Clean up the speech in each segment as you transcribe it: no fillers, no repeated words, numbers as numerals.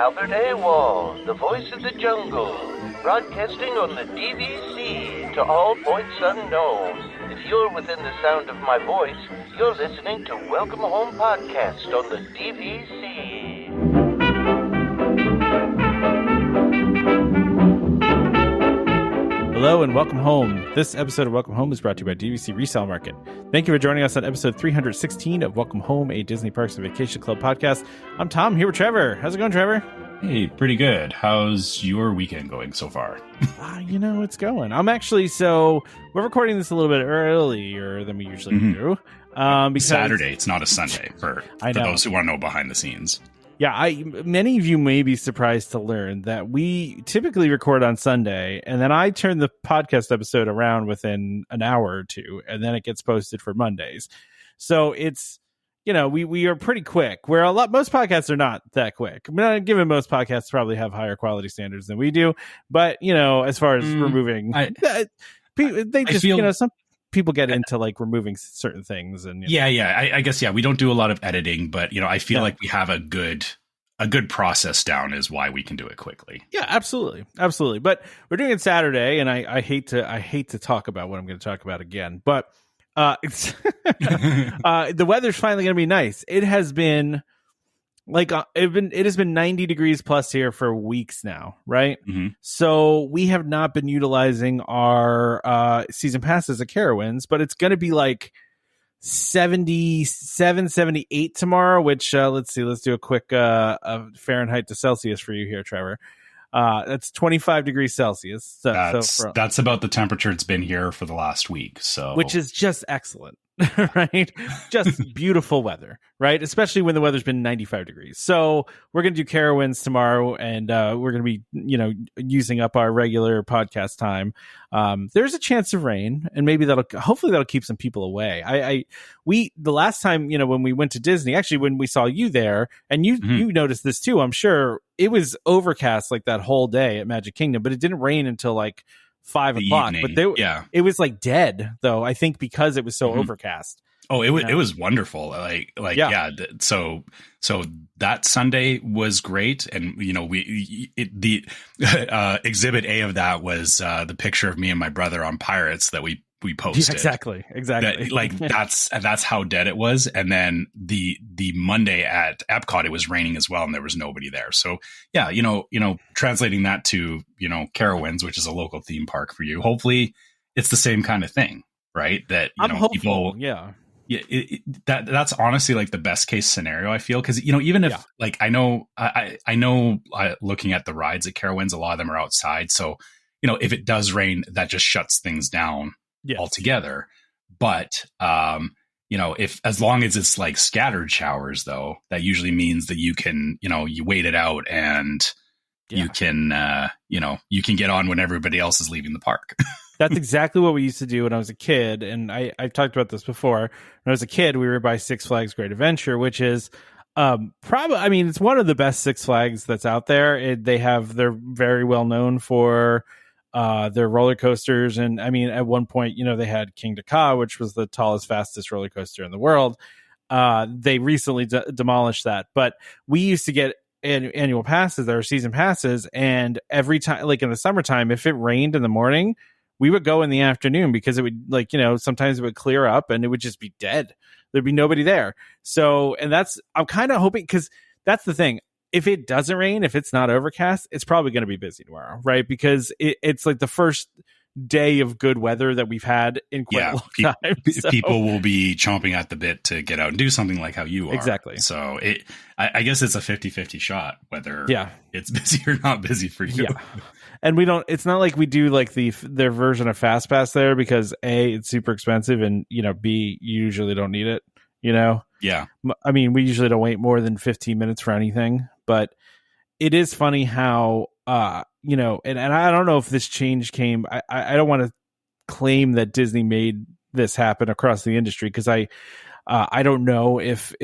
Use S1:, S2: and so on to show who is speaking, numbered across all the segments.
S1: Albert Awol, the voice of the jungle, broadcasting on the DVC to all points unknown. If you're within the sound of my voice, you're listening to Welcome Home Podcast on the DVC.
S2: Hello and welcome home. This episode of Welcome Home is brought to you by DVC Resale Market. Thank you for joining us on episode 316 of Welcome Home, a Disney Parks and Vacation Club podcast. I'm Tom, here with Trevor. How's it going, Trevor?
S3: Hey, pretty good. How's your weekend going so far?
S2: It's going. We're recording this a little bit earlier than we usually do. Because
S3: Saturday, it's not a Sunday for those who want to know behind the scenes.
S2: Yeah, many of you may be surprised to learn that we typically record on Sunday, and then I turn the podcast episode around within an hour or two, and then it gets posted for Mondays. So it's, we are pretty quick, where most podcasts are not that quick. I mean, given most podcasts probably have higher quality standards than we do, but, as far as removing, some people get into like removing certain things and
S3: I guess we don't do a lot of editing, but I feel like we have a good process down is why we can do it quickly.
S2: Yeah, absolutely. But we're doing it Saturday, and I hate to talk about what I'm going to talk about again, but it's the weather's finally going to be nice. It has been it has been 90 degrees plus here for weeks now, right?
S3: Mm-hmm.
S2: So we have not been utilizing our season passes at Carowinds, but it's going to be like 77, 78 tomorrow, which let's do a quick Fahrenheit to Celsius for you here, Trevor. That's 25 degrees Celsius.
S3: That's about the temperature it's been here for the last week. So,
S2: which is just excellent, right? Just beautiful weather, right? Especially when the weather's been 95 degrees. So we're going to do Carowinds tomorrow, and we're going to be, using up our regular podcast time. There's a chance of rain, and maybe hopefully that'll keep some people away. The last time, when we went to Disney, actually when we saw you there, and you noticed this too, I'm sure, it was overcast like that whole day at Magic Kingdom, but it didn't rain until like 5 o'clock.
S3: Evening.
S2: But it was like dead though, I think, because it was so overcast.
S3: Oh, it was wonderful. So that Sunday was great, and the exhibit A of that was the picture of me and my brother on Pirates that we posted.
S2: Yeah, exactly.
S3: That's how dead it was. And then the Monday at Epcot, it was raining as well, and there was nobody there. So translating that to Carowinds, which is a local theme park for you, hopefully it's the same kind of thing, right? That
S2: I'm hopeful.
S3: People, that's honestly like the best case scenario, I feel, because even if I know looking at the rides at Carowinds, a lot of them are outside, so if it does rain, that just shuts things down altogether. But if as long as it's like scattered showers, though, that usually means that you can you wait it out, and you can get on when everybody else is leaving the park.
S2: That's exactly what we used to do when I was a kid. And I've talked about this before. When I was a kid, we were by Six Flags Great Adventure, which is it's one of the best Six Flags that's out there. They're very well known for their roller coasters. And at one point, they had King Ka, which was the tallest, fastest roller coaster in the world. They recently demolished that, but we used to get annual passes, or season passes. And every time, like in the summertime, if it rained in the morning, we would go in the afternoon, because it would sometimes it would clear up and it would just be dead. There'd be nobody there. So, and I'm kind of hoping, because that's the thing. If it doesn't rain, if it's not overcast, it's probably going to be busy tomorrow, right? Because it's like the first day of good weather that we've had in quite a long time. So.
S3: People will be chomping at the bit to get out and do something like how you are.
S2: Exactly.
S3: So I guess it's a 50-50 shot whether it's busy or not busy for you.
S2: Yeah. And it's not like we do like their version of Fast Pass there, because A, it's super expensive, and B, you usually don't need it.
S3: Yeah.
S2: We usually don't wait more than 15 minutes for anything, but it is funny how, and I don't know if this change came, I don't want to claim that Disney made this happen across the industry, because I don't know if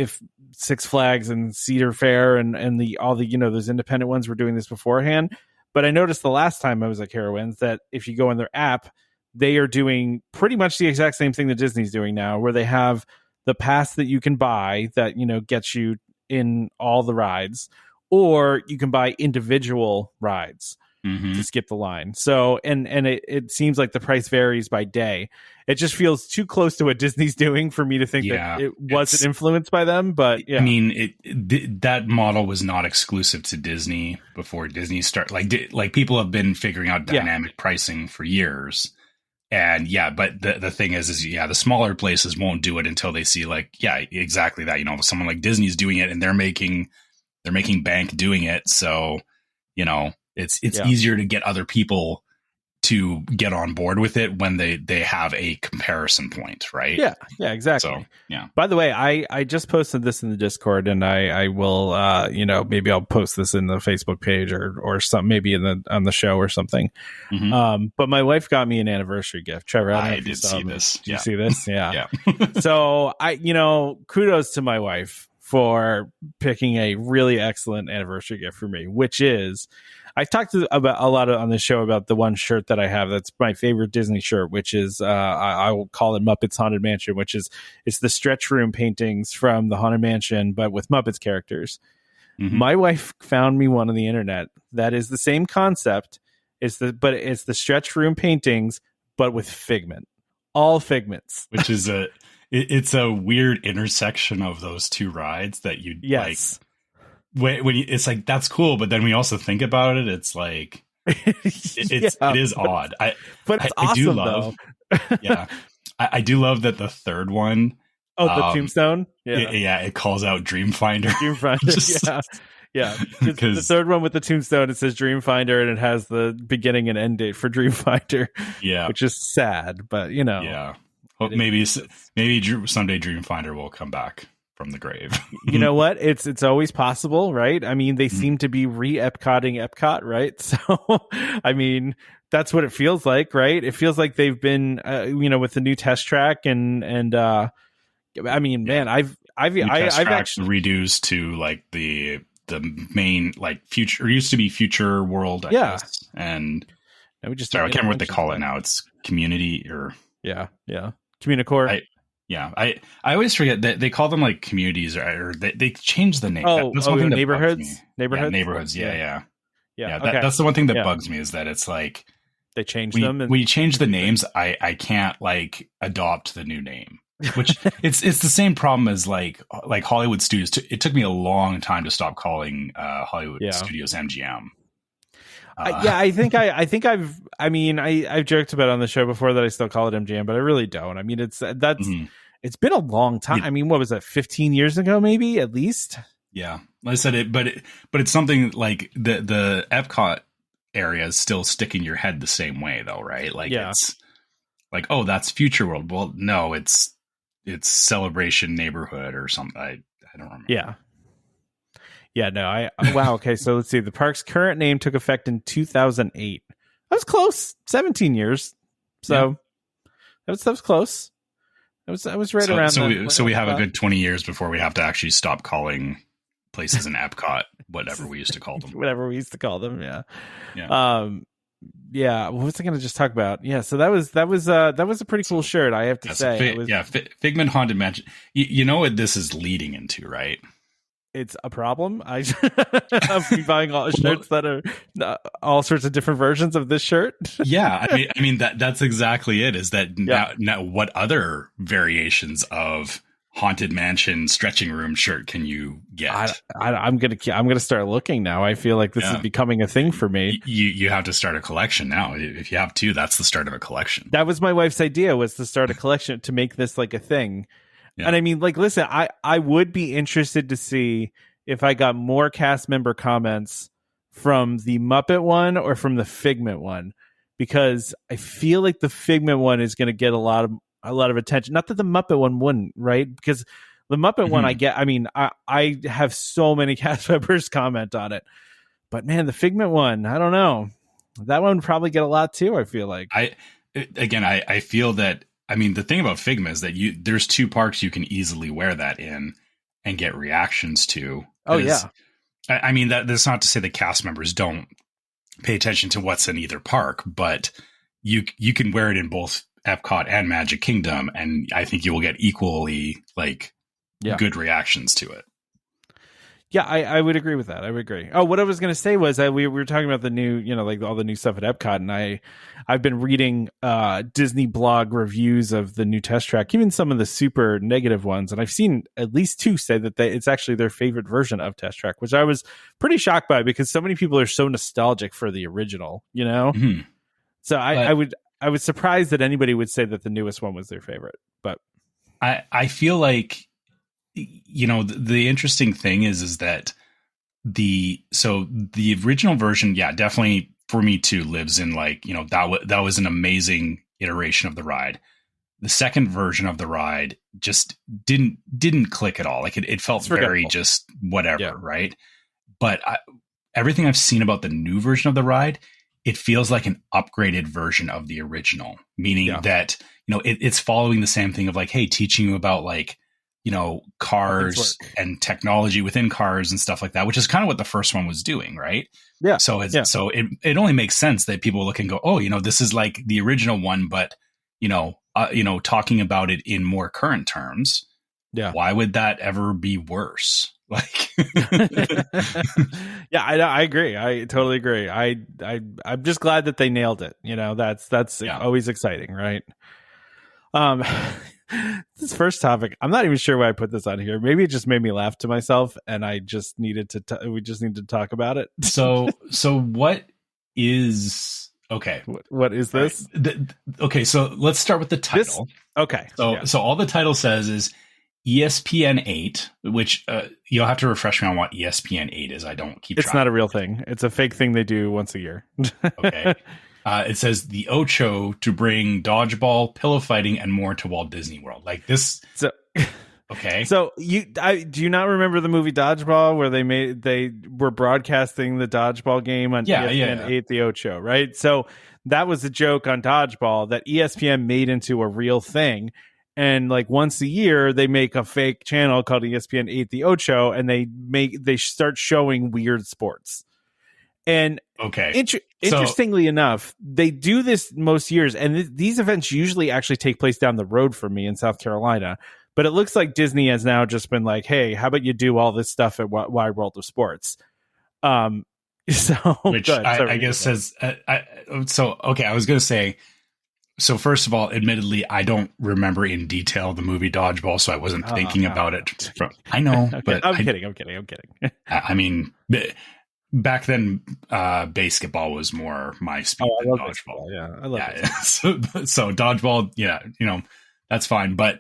S2: Six Flags and Cedar Fair and all the those independent ones were doing this beforehand. But I noticed the last time I was at Carowinds that if you go in their app, they are doing pretty much the exact same thing that Disney's doing now, where they have the pass that you can buy that, gets you in all the rides, or you can buy individual rides
S3: Mm-hmm.
S2: to skip the line. So, and it seems like the price varies by day. It just feels too close to what Disney's doing for me to think that it wasn't influenced by them. But yeah,
S3: I mean, that model was not exclusive to Disney before Disney started. Like people have been figuring out dynamic pricing for years. And but the thing is the smaller places won't do it until they see exactly that. Someone like Disney's doing it and they're making bank doing it. So, it's easier to get other people to get on board with it when they have a comparison point, right?
S2: Yeah, exactly.
S3: So, yeah.
S2: By the way, I just posted this in the Discord, and I will, maybe I'll post this in the Facebook page or some, maybe on the show or something.
S3: Mm-hmm.
S2: But my wife got me an anniversary gift. Trevor,
S3: I did see this.
S2: Did you see this? Yeah.
S3: Yeah.
S2: So kudos to my wife for picking a really excellent anniversary gift for me, which is, I talked about a lot on the show about the one shirt that I have that's my favorite Disney shirt, which is I will call it Muppets Haunted Mansion, which is it's the stretch room paintings from the Haunted Mansion, but with Muppets characters. Mm-hmm. My wife found me one on the internet that is the same concept. It's the stretch room paintings, but with Figment, all Figments,
S3: which is it's a weird intersection of those two rides that you like. When it's like, that's cool, but then we also think about it, it's like it is odd.
S2: But it's awesome,
S3: I do love though. I do love that the third one,
S2: the tombstone,
S3: it calls out Dreamfinder.
S2: The third one with the tombstone, it says Dreamfinder, and it has the beginning and end date for Dreamfinder, which is sad, but
S3: well, maybe someday Dreamfinder will come back from the grave.
S2: You know what? It's always possible, right? I mean, they seem to be re-Epcotting Epcot, right? So, I mean, that's what it feels like, right? It feels like they've been, with the new test track and I mean, man, I've
S3: actually reduced to like the main like future, used to be Future World, I guess, and I can't remember what they call it now. It's Community or
S2: Communicore.
S3: I always forget that they call them like communities or they changed the name. That's one thing that
S2: neighborhoods.
S3: Neighborhoods. Yeah.
S2: Okay.
S3: That's the one thing that bugs me is that it's like
S2: they changed them.
S3: When you change the names, I can't like adopt the new name, which it's the same problem as like Hollywood Studios. It took me a long time to stop calling Hollywood Studios MGM.
S2: I've joked about it on the show before that I still call it MGM, but I really don't. I mean, it's been a long time. I mean, what was that? 15 years ago, maybe at least.
S3: Yeah, I said it, but it's something like the Epcot area is still sticking your head the same way, though, right? Like it's like, oh, that's Future World. Well, no, it's Celebration Neighborhood or something. I don't remember.
S2: Yeah, no, wow. Okay, so let's see. The park's current name took effect in 2008. That was close. 17 years. So that was close. I was right around.
S3: So we have a good 20 years before we have to actually stop calling places in Epcot whatever we used to call them.
S2: Whatever we used to call them. Yeah. What was I going to just talk about? Yeah. So that was a pretty cool shirt, I have to say.
S3: Figment Haunted Mansion. You know what this is leading into, right?
S2: It's a problem. I'll be buying all shirts that are all sorts of different versions of this shirt.
S3: I mean that's exactly it. Is that now what other variations of Haunted Mansion stretching room shirt can you get?
S2: I'm gonna start looking now. I feel like this is becoming a thing for me.
S3: You have to start a collection now. If you have two, that's the start of a collection.
S2: That was my wife's idea, was to start a collection to make this like a thing. Yeah. And I mean, like, listen, I would be interested to see if I got more cast member comments from the Muppet one or from the Figment one, because I feel like the Figment one is going to get a lot of attention. Not that the Muppet one wouldn't, right? Because the Muppet one, I have so many cast members comment on it, but man, the Figment one, I don't know. That one would probably get a lot too, I feel like.
S3: I feel that. I mean, the thing about Figma is that there's two parks you can easily wear that in and get reactions to.
S2: Oh, yeah.
S3: I mean, that's not to say the cast members don't pay attention to what's in either park, but you can wear it in both Epcot and Magic Kingdom, and I think you will get equally good reactions to it.
S2: Yeah, I would agree with that. I would agree. Oh, what I was going to say was that we were talking about the new, like all the new stuff at Epcot, and I've been reading Disney blog reviews of the new Test Track, even some of the super negative ones, and I've seen at least two say that it's actually their favorite version of Test Track, which I was pretty shocked by because so many people are so nostalgic for the original,
S3: Mm-hmm.
S2: So I was surprised that anybody would say that the newest one was their favorite, but
S3: I feel like, the interesting thing is that the original version, yeah, definitely for me too lives in like, that was an amazing iteration of the ride. The second version of the ride just didn't click at all. Like it felt very just whatever, yeah. Right? But everything I've seen about the new version of the ride, it feels like an upgraded version of the original, meaning that, it's following the same thing of like, hey, teaching you about like, cars and technology within cars and stuff like that, which is kind of what the first one was doing, right?
S2: Yeah.
S3: So it only makes sense that people look and go, oh, this is like the original one, but talking about it in more current terms.
S2: Yeah.
S3: Why would that ever be worse? Like,
S2: yeah, I agree. I totally agree. I'm just glad that they nailed it. That's always exciting, right? This first topic, I'm not even sure why I put this on here. Maybe it just made me laugh to myself, and I just needed to. We just need to talk about it.
S3: So what is okay?
S2: What is this?
S3: Right. Okay, so let's start with the title.
S2: Okay.
S3: So all the title says is ESPN 8, which you'll have to refresh me on what ESPN 8 is. I don't keep.
S2: It's not a real thing. It's a fake thing they do once a year.
S3: Okay. It says the Ocho to bring dodgeball, pillow fighting, and more to Walt Disney World. Like this.
S2: So,
S3: okay.
S2: So do you not remember the movie Dodgeball where they were broadcasting the dodgeball game on ESPN 8, the Ocho, right? So that was a joke on dodgeball that ESPN made into a real thing. And like once a year, they make a fake channel called ESPN 8, the Ocho, and they start showing weird sports. And interestingly enough, they do this most years, and these events usually actually take place down the road from me in South Carolina. But it looks like Disney has now just been like, "Hey, how about you do all this stuff at Wide World of Sports?"
S3: Which I guess says. I was going to say. So first of all, admittedly, I don't remember in detail the movie Dodgeball, so I wasn't thinking about it. I know, okay. But
S2: I'm kidding.
S3: I mean. Back then, basketball was more my speed than dodgeball.
S2: Yeah, I love it.
S3: So dodgeball, that's fine. But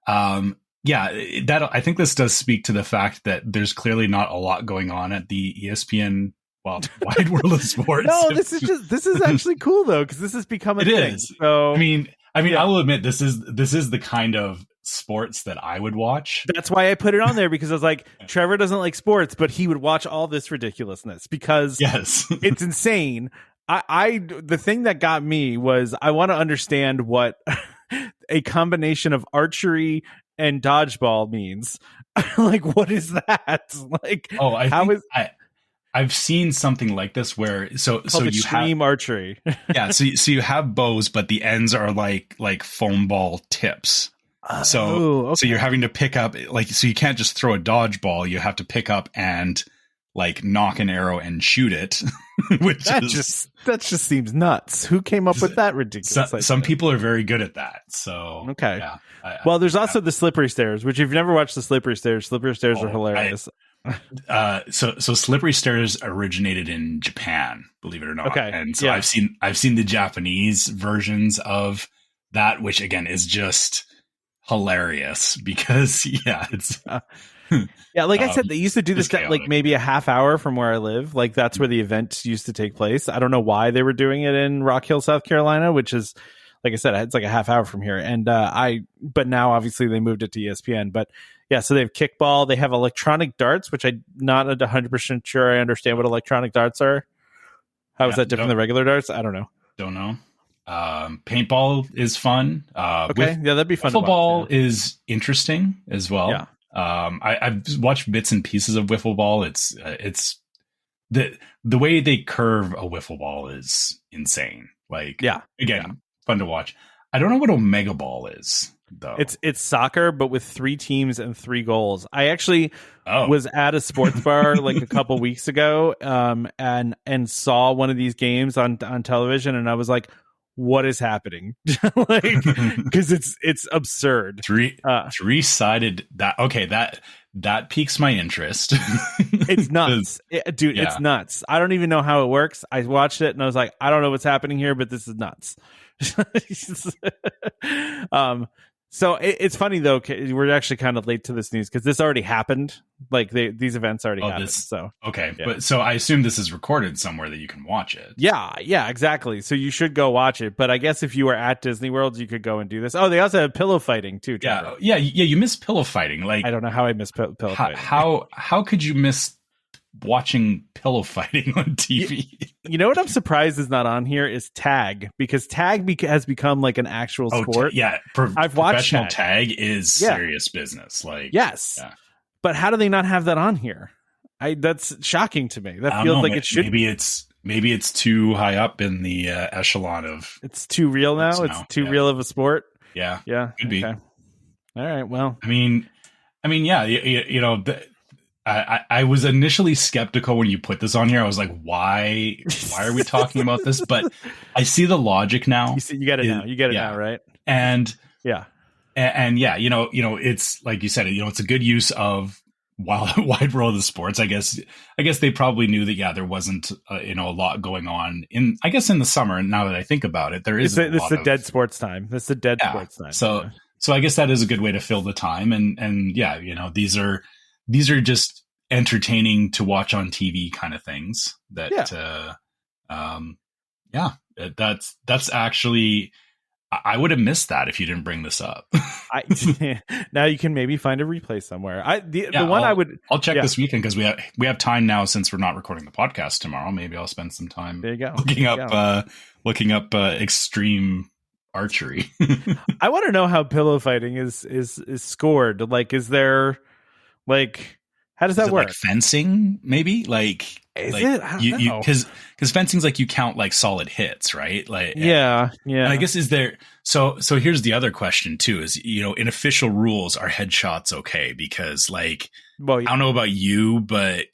S3: I think this does speak to the fact that there's clearly not a lot going on at the ESPN Wide World of Sports.
S2: No, this is actually cool though, because this has become a thing.
S3: Is. So I mean, I will admit this is the kind of sports that I would watch.
S2: That's why I put it on there, because I was like, Trevor doesn't like sports, but he would watch all this ridiculousness because it's insane. The thing that got me was I want to understand what a combination of archery and dodgeball means. Like, what is that? Like,
S3: I've seen something like this where so you have
S2: archery.
S3: So you have bows, but the ends are like foam ball tips. So you're having to pick up so you can't just throw a dodgeball. You have to pick up and like knock an arrow and shoot it.
S2: That just seems nuts. Who came up with that ridiculous?
S3: Some people are very good at that. So
S2: okay. Yeah, there's also the slippery stairs, which if you've never watched the slippery stairs are hilarious.
S3: So slippery stairs originated in Japan, believe it or not.
S2: Okay.
S3: And so I've seen the Japanese versions of that, which again is just hilarious because it's
S2: like I said, they used to do this like maybe a half hour from where I live. Like that's where the event used to take place. I don't know why they were doing it in Rock Hill, South Carolina, which is, like I said, it's like a half hour from here. And but now obviously they moved it to ESPN. But yeah, so they have kickball, they have electronic darts, which I'm not 100% sure I understand what electronic darts are. How is that different than regular darts? I don't know.
S3: Don't know. Paintball is fun.
S2: That'd be fun.
S3: Wiffle is interesting as well.
S2: Yeah.
S3: I've watched bits and pieces of wiffle ball. It's the way they curve a wiffle ball is insane. Like, fun to watch. I don't know what Omega Ball is. though.
S2: It's soccer, but with 3 teams and 3 goals. I actually was at a sports bar like a couple weeks ago, and saw one of these games on television, and I was like, what is happening? Like, because it's absurd.
S3: 3-sided that piques my interest.
S2: It's nuts. Dude, it's nuts. I don't even know how it works. I watched it and I was like, I don't know what's happening here, but this is nuts. So it's funny though, we're actually kind of late to this news because this already happened. Like these events already happened. So
S3: but so I assume this is recorded somewhere that you can watch it.
S2: Yeah, exactly. So you should go watch it. But I guess if you were at Disney World, you could go and do this. Oh, they also have pillow fighting too. Trevor.
S3: Yeah. You miss pillow fighting. Like,
S2: I don't know how I missed pillow fighting.
S3: How could you miss watching pillow fighting on TV?
S2: You know what I'm surprised is not on here is tag, because tag has become like an actual sport.
S3: I've watched professional tag is serious business. Like,
S2: yes, but how do they not have that on here? That's shocking to me. That feels like it should.
S3: Maybe it's too high up in the echelon of.
S2: It's too real now. It's too real of a sport.
S3: Yeah,
S2: could be. All right. Well,
S3: I mean, yeah. You know. I was initially skeptical when you put this on here. I was like, why are we talking about this? But I see the logic now.
S2: You get it now. You get it now, right?
S3: And
S2: yeah,
S3: it's like you said, it's a good use of wide world of sports. I guess they probably knew that, there wasn't, a lot going on in the summer. And now that I think about it, there is
S2: this is the dead sports time. This is the dead sports time.
S3: So I guess that is a good way to fill the time. And these are just entertaining to watch on TV kind of things that's actually, I would have missed that if you didn't bring this up.
S2: Now you can maybe find a replay somewhere.
S3: I'll check this weekend because we have time now since we're not recording the podcast tomorrow. Maybe I'll spend some time looking up extreme archery.
S2: I want to know how pillow fighting is scored. Like, is there like, how does that work?
S3: Like fencing, maybe? Like,
S2: is it? I don't know.
S3: Because fencing's like you count like solid hits, right? Like,
S2: yeah.
S3: And I guess is there? So here's the other question too: is in official rules, are headshots okay? Because like, I don't know about you, but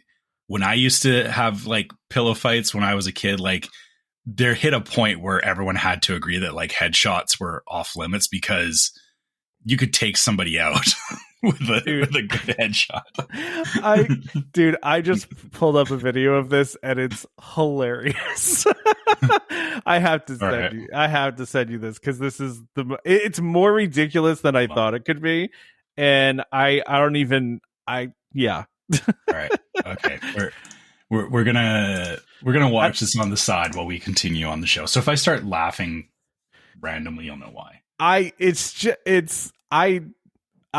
S3: when I used to have like pillow fights when I was a kid, like there hit a point where everyone had to agree that like headshots were off limits because you could take somebody out. with a good headshot.
S2: I just pulled up a video of this and it's hilarious. I have to send you this because this is it's more ridiculous than I thought it could be, and I don't even All
S3: right. Okay. We're gonna watch this on the side while we continue on the show. So if I start laughing randomly, you'll know why. I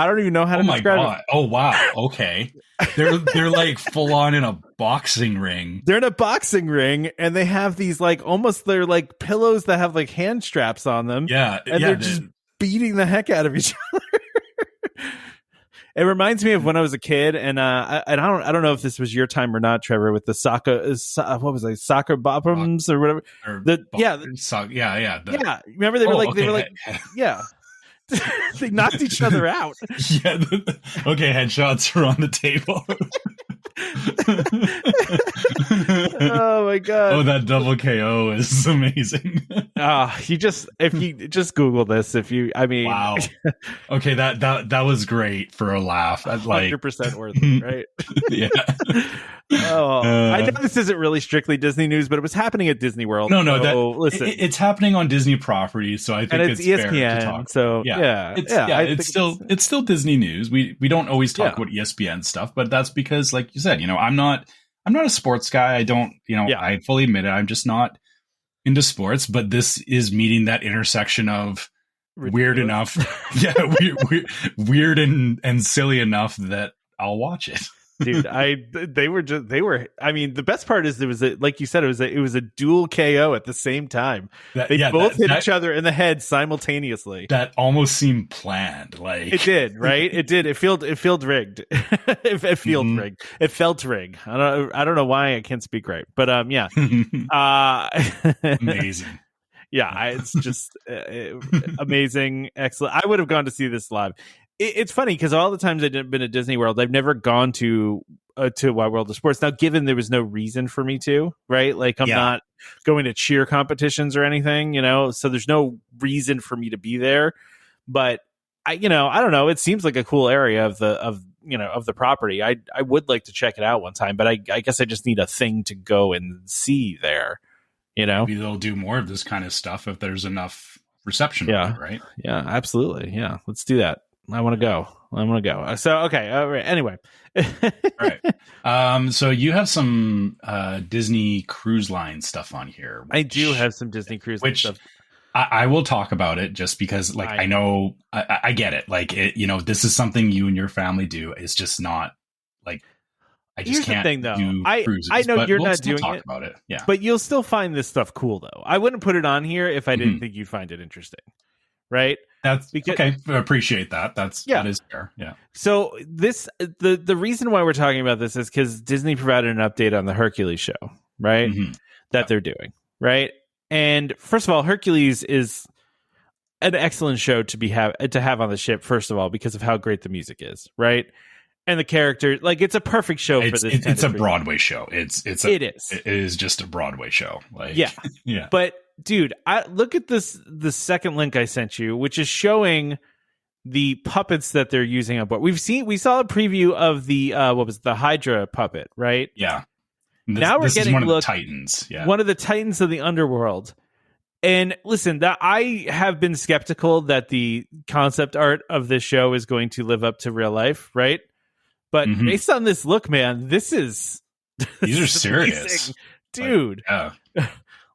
S3: don't even know how to describe it. Oh wow. Okay. They're like full on in a boxing ring.
S2: They're in a boxing ring and they have these like they're like pillows that have like hand straps on them.
S3: Yeah.
S2: And they're just beating the heck out of each other. It reminds me of when I was a kid, and I don't know if this was your time or not, Trevor, with the soccer soccer boppums or whatever. Remember they were like they knocked each other out.
S3: Yeah. Okay, headshots are on the table.
S2: Oh my god!
S3: Oh, that double KO is amazing.
S2: If you just Google this,
S3: wow. Okay, that was great for a laugh.
S2: 100% worth it, right?
S3: Yeah.
S2: I know this isn't really strictly Disney news, but it was happening at Disney World.
S3: Listen, it's happening on Disney property, so I think it's ESPN, fair to talk.
S2: So
S3: it's still Disney news. We don't always talk about ESPN stuff, but that's because, like you said, I'm not a sports guy. I don't, I fully admit it. I'm just not into sports, but this is meeting that intersection of weird enough. Yeah. Weird and silly enough that I'll watch it.
S2: Dude, the best part is like you said, it was a dual KO at the same time. They both hit each other in the head simultaneously.
S3: That almost seemed planned. Like
S2: it did, right? It did. It felt rigged. It felt rigged. It felt rigged. I don't know why I can't speak right, but yeah.
S3: Amazing.
S2: It's just amazing, excellent. I would have gone to see this live. It's funny because all the times I've been at Disney World, I've never gone to Wide World of Sports. Now, given there was no reason for me to, right? Like I'm not going to cheer competitions or anything, so there's no reason for me to be there. But I don't know. It seems like a cool area of the property. I would like to check it out one time, but I guess I just need a thing to go and see there.
S3: Maybe they'll do more of this kind of stuff if there's enough reception.
S2: Yeah,
S3: of it, right?
S2: Yeah, absolutely. Yeah, let's do that. I want to go. So okay, all right. Anyway,
S3: all right. So you have some Disney Cruise Line stuff on here.
S2: I do have some Disney Cruise Line stuff.
S3: I will talk about it just because, like, I know I get it. Like, this is something you and your family do. It's just not like I just can't do cruises.
S2: I know you're
S3: we'll
S2: not doing
S3: talk
S2: it
S3: about it. Yeah,
S2: but you'll still find this stuff cool, though. I wouldn't put it on here if I didn't think you'd find it interesting. Right?
S3: That's okay. I appreciate that. That is fair. Yeah.
S2: So the reason why we're talking about this is because Disney provided an update on the Hercules show, right? That they're doing, right? And first of all, Hercules is an excellent show to have on the ship. First of all, because of how great the music is, right? And the character, like, it's a perfect show for this.
S3: It's a Broadway show. It is just a Broadway show. Like, yeah.
S2: But dude, I look at the second link I sent you, which is showing the puppets that they're using on board. We saw a preview of the the Hydra puppet, right?
S3: Yeah.
S2: Now we're getting
S3: one of the Titans. Yeah.
S2: One of the Titans of the underworld. And listen, that I have been skeptical that the concept art of this show is going to live up to real life, right? But based on this look, man, these
S3: are serious,
S2: dude.
S3: Like, yeah.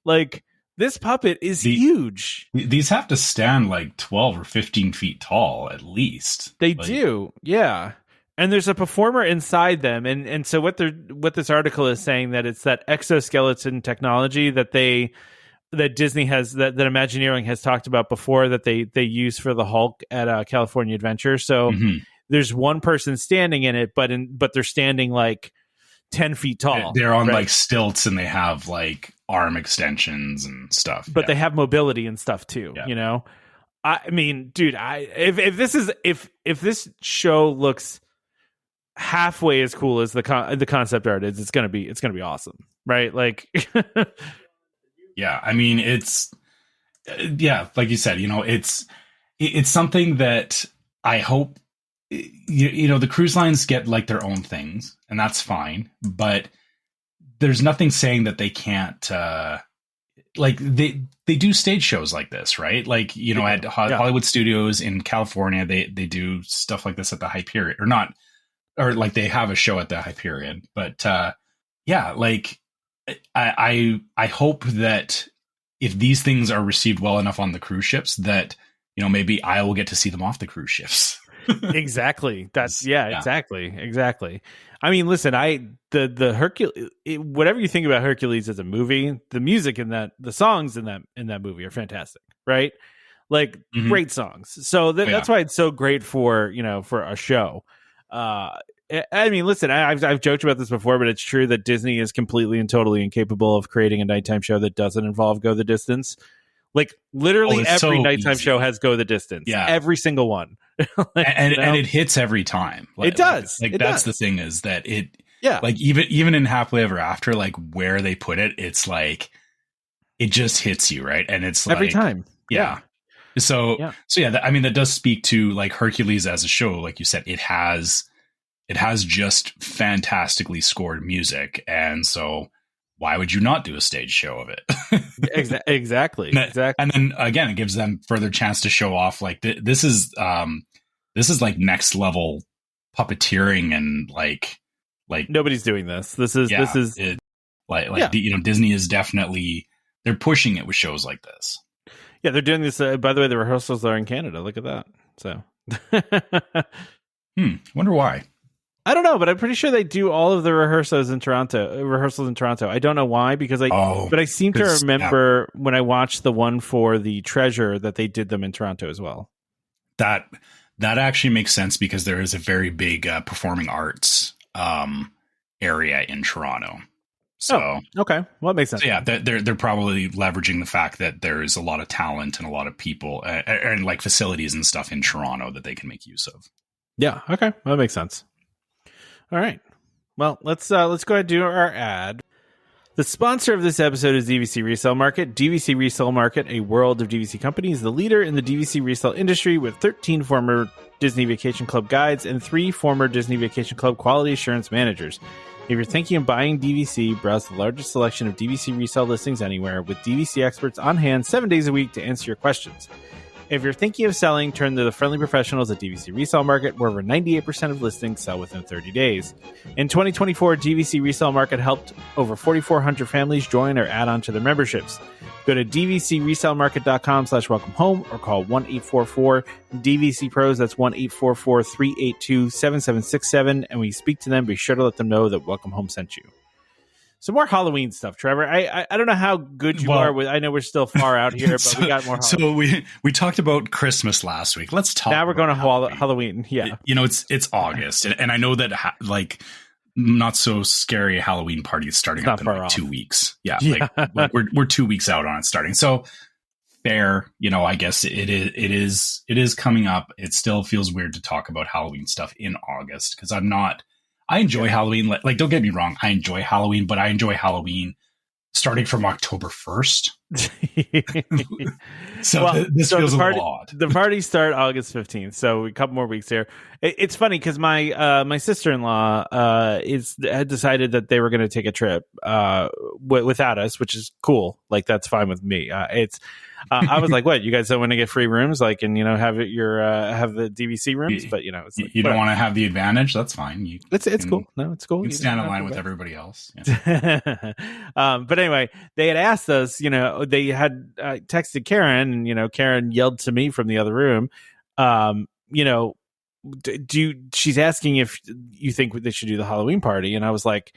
S2: Like, this puppet is huge.
S3: These have to stand like 12 or 15 feet tall, at least.
S2: They do, yeah. And there's a performer inside them, and so what this article is saying, that it's that exoskeleton technology that Disney has, that Imagineering has talked about before, that they use for the Hulk at California Adventure. So there's one person standing in it, but they're standing like 10 feet tall.
S3: They're on like stilts, and they have like arm extensions and stuff.
S2: But they have mobility and stuff too.
S3: Yeah.
S2: I mean, dude, if this show looks halfway as cool as the concept art is, it's gonna be awesome, right? Like,
S3: yeah. I mean, it's like you said, it's something that I hope. The cruise lines get like their own things, and that's fine, but there's nothing saying that they can't like they do stage shows like this, right? Like, at Hollywood Studios in California, they do stuff like this at the Hyperion, or like they have a show at the Hyperion. But like I hope that if these things are received well enough on the cruise ships, that maybe I will get to see them off the cruise ships.
S2: Exactly. Exactly. I mean, listen, the Hercules, whatever you think about Hercules as a movie, the music in the songs in that movie are fantastic, right? Like, great songs. So that's why it's so great for a show. I mean, listen, I've joked about this before, but it's true that Disney is completely and totally incapable of creating a nighttime show that doesn't involve Go the Distance. Like, literally every nighttime show has Go the Distance.
S3: Yeah.
S2: Every single one.
S3: and it hits every time. Like,
S2: it does.
S3: That's the thing, is that it, like, even in Happily Ever After, like, where they put it, it's like, it just hits you, right? And it's
S2: every
S3: like,
S2: time.
S3: Yeah. So I mean, that does speak to, like, Hercules as a show. Like you said, it has just fantastically scored music. And so why would you not do a stage show of it?
S2: Exactly.
S3: And then again, it gives them further chance to show off, like, this is like next level puppeteering, and like
S2: nobody's doing this. Disney
S3: is definitely, they're pushing it with shows like this.
S2: Yeah, they're doing this. By the way, the rehearsals are in Canada. Look at that. So,
S3: wonder why.
S2: I don't know, but I'm pretty sure they do all of the rehearsals in Toronto. I don't know why, because but I seem to remember when I watched the one for the Treasure that they did them in Toronto as well.
S3: That actually makes sense, because there is a very big performing arts area in Toronto. So
S2: okay, well, that makes sense.
S3: So yeah, they're probably leveraging the fact that there's a lot of talent and a lot of people and like facilities and stuff in Toronto that they can make use of.
S2: Yeah. Okay, well, that makes sense. All right. Well, let's go ahead and do our ad. The sponsor of this episode is DVC Resale Market. DVC Resale Market, a world of DVC companies, the leader in the DVC resale industry with 13 former Disney Vacation Club guides and 3 former Disney Vacation Club quality assurance managers. If you're thinking of buying DVC, browse the largest selection of DVC resale listings anywhere with DVC experts on hand 7 days a week to answer your questions. If you're thinking of selling, turn to the friendly professionals at DVC Resale Market, where over 98% of listings sell within 30 days. In 2024, DVC Resale Market helped over 4,400 families join or add on to their memberships. Go to dvcresalemarket.com/welcome home or call 1-844-DVC-PROS. That's 1-844-382-7767. And when you speak to them, be sure to let them know that Welcome Home sent you. Some more Halloween stuff, Trevor. I don't know how good you are with. I know we're still far out here, but we got more Halloween.
S3: So we talked about Christmas last week. Let's talk.
S2: Now we're going to Halloween. Yeah,
S3: it's August, and I know that like not so scary Halloween party is starting up in like 2 weeks. Yeah. Like we're 2 weeks out on it starting. So fair, I guess it is coming up. It still feels weird to talk about Halloween stuff in August because I enjoy Halloween. Like, don't get me wrong. I enjoy Halloween, but I enjoy Halloween starting from October 1st. This feels a little odd.
S2: The parties start August 15th, so a couple more weeks here. It's funny because my sister-in-law had decided that they were going to take a trip without us, which is cool. Like, that's fine with me. I was like, "What? You guys don't want to get free rooms, like, and have the DVC rooms?" But it's like,
S3: you don't want to have the advantage. That's fine.
S2: It's cool. No, it's cool.
S3: You can stand in line with everybody else.
S2: Yeah. But anyway, they had asked us. They had texted Karen, and Karen yelled to me from the other room. She's asking if you think they should do the Halloween party, and I was like,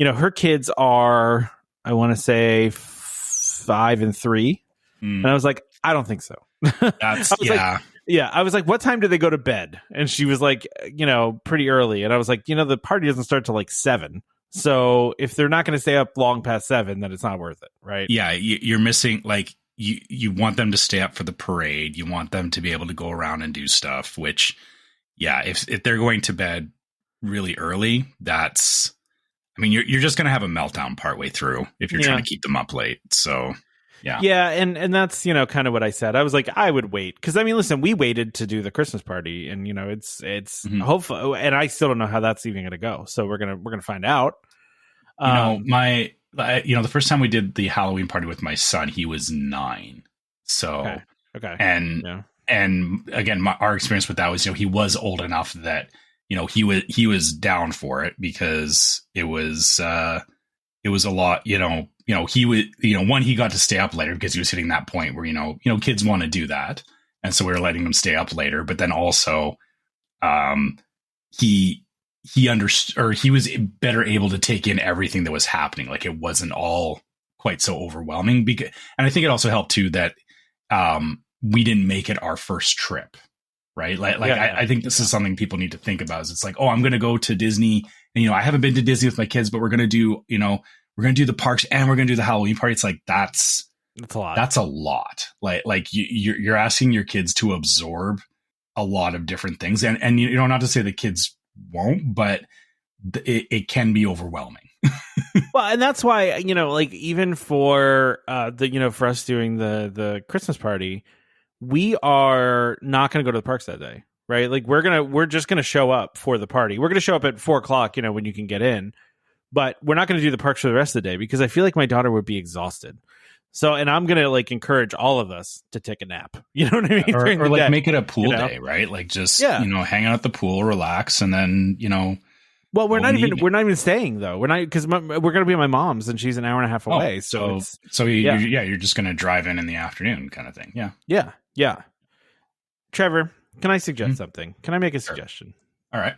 S2: her kids are, I want to say 5 and 3. And I was like, I don't think so.
S3: That's
S2: I was like, what time do they go to bed? And she was like, pretty early. And I was like, the party doesn't start till like 7. So if they're not going to stay up long past 7, then it's not worth it, right?
S3: Yeah, you're missing, like, you want them to stay up for the parade. You want them to be able to go around and do stuff, which, yeah, if they're going to bed really early, you're just going to have a meltdown partway through if you're trying to keep them up late. So...
S2: Yeah, and that's kind of what I said. I was like, I would wait because listen, we waited to do the Christmas party, and it's hopefully, and I still don't know how that's even going to go. So we're gonna find out.
S3: The first time we did the Halloween party with my son, he was 9. So
S2: okay,
S3: and again, our experience with that was he was old enough that he was down for it because it was a lot. He was, he got to stay up later because he was hitting that point where, kids want to do that. And so we were letting them stay up later. But then also, he understood, or he was better able to take in everything that was happening. Like, it wasn't all quite so overwhelming. And I think it also helped too that we didn't make it our first trip. Right. I think this is something people need to think about is it's like, oh, I'm going to go to Disney. And, I haven't been to Disney with my kids, but we're going to do, we're going to do the parks and we're going to do the Halloween party. It's like, that's a lot. That's a lot. Like you're asking your kids to absorb a lot of different things. And not to say the kids won't, but it can be overwhelming.
S2: Well, and that's why, even for for us doing the Christmas party, we are not going to go to the parks that day. Right. Like we're just going to show up for the party. We're going to show up at 4:00, when you can get in. But we're not going to do the parks for the rest of the day because I feel like my daughter would be exhausted. So, and I'm going to encourage all of us to take a nap. You know what I mean?
S3: Or like make it a pool day, right? Like just, hang out at the pool, relax. And then,
S2: well, we're not even staying though. We're not, because we're going to be at my mom's and she's an hour and a half away.
S3: You're just going to drive in the afternoon kind of thing. Yeah.
S2: Yeah. Yeah. Trevor, can I suggest something? Can I make a suggestion?
S3: All right.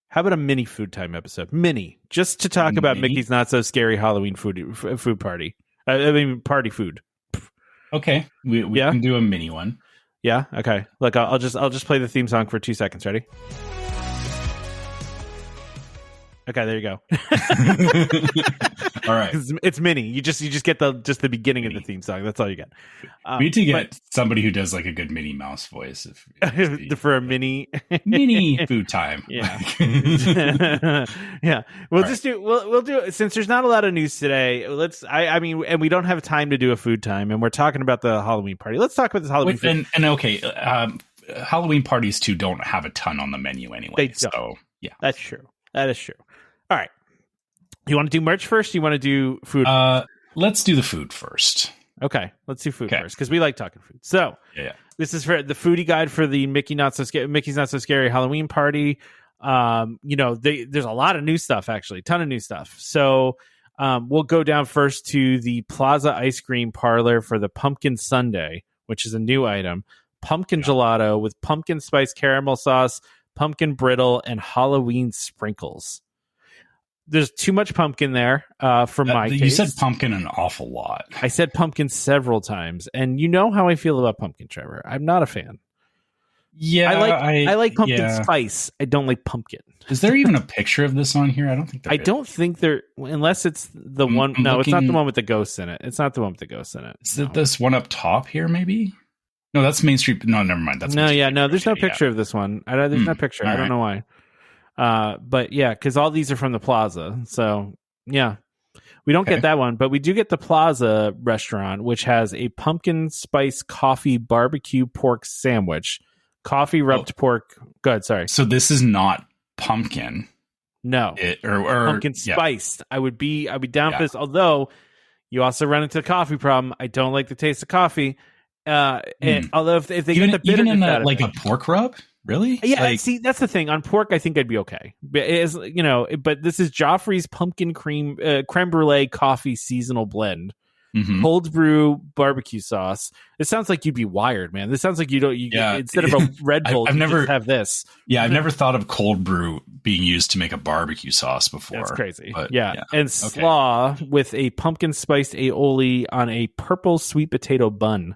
S2: How about a mini food time episode? Mini, just to talk about Mickey's Not So Scary Halloween food party. Party food.
S3: Okay, we can do a mini one.
S2: Yeah. Okay. Look, I'll just play the theme song for 2 seconds. Ready? Okay, there you go.
S3: All right.
S2: It's mini. You just get the beginning of the theme song. That's all you get.
S3: We need to get somebody who does like a good Minnie Mouse voice
S2: for a mini
S3: food time.
S2: Yeah. Yeah. We'll do since there's not a lot of news today. I mean, and we don't have time to do a food time, and we're talking about the Halloween party. Let's talk about this Halloween food.
S3: And okay, Halloween parties too don't have a ton on the menu anyway.
S2: They don't.
S3: So yeah,
S2: that's true. That is true. All right. You want to do merch first? Or you want to do food?
S3: Let's do the food first.
S2: Okay, let's do food first because we like talking food. So this is for the foodie guide for the Mickey's Not So Scary Halloween party. There's a lot of new stuff, actually, ton of new stuff. So we'll go down first to the Plaza Ice Cream Parlor for the Pumpkin Sundae, which is a new item. Pumpkin gelato with pumpkin spice caramel sauce, pumpkin brittle, and Halloween sprinkles. There's too much pumpkin there for my taste.
S3: You said pumpkin an awful lot.
S2: I said pumpkin several times, and you know how I feel about pumpkin, Trevor. I'm not a fan.
S3: Yeah,
S2: I like pumpkin spice. I don't like pumpkin.
S3: Is there even a picture of this on here? I don't think there is.
S2: Don't think there, unless it's the one. No, it's not the one with the ghosts in it. It's not the one with the ghosts in it.
S3: Is it this one up top here, maybe? No, that's Main Street. No, never mind. That's
S2: there's no picture of this one. There's no picture. I don't know why. But yeah, because all these are from the Plaza. So yeah, we don't get that one, but we do get the Plaza restaurant, which has a pumpkin spice coffee barbecue pork sandwich, coffee rubbed pork. Go ahead, sorry.
S3: So this is not pumpkin.
S2: No, or pumpkin spiced. I would be down for this. Although you also run into the coffee problem. I don't like the taste of coffee. And although if they get the bitterness
S3: even in
S2: out of
S3: like a pork rub. Really?
S2: Yeah, see, that's the thing. On pork, I think I'd be okay. But this is Joffrey's pumpkin creme brulee coffee seasonal blend, cold brew barbecue sauce. It sounds like you'd be wired, man. This sounds like instead of a Red Bull, I've never just have this.
S3: Yeah, I've never thought of cold brew being used to make a barbecue sauce before.
S2: That's crazy. But, and slaw with a pumpkin spiced aioli on a purple sweet potato bun.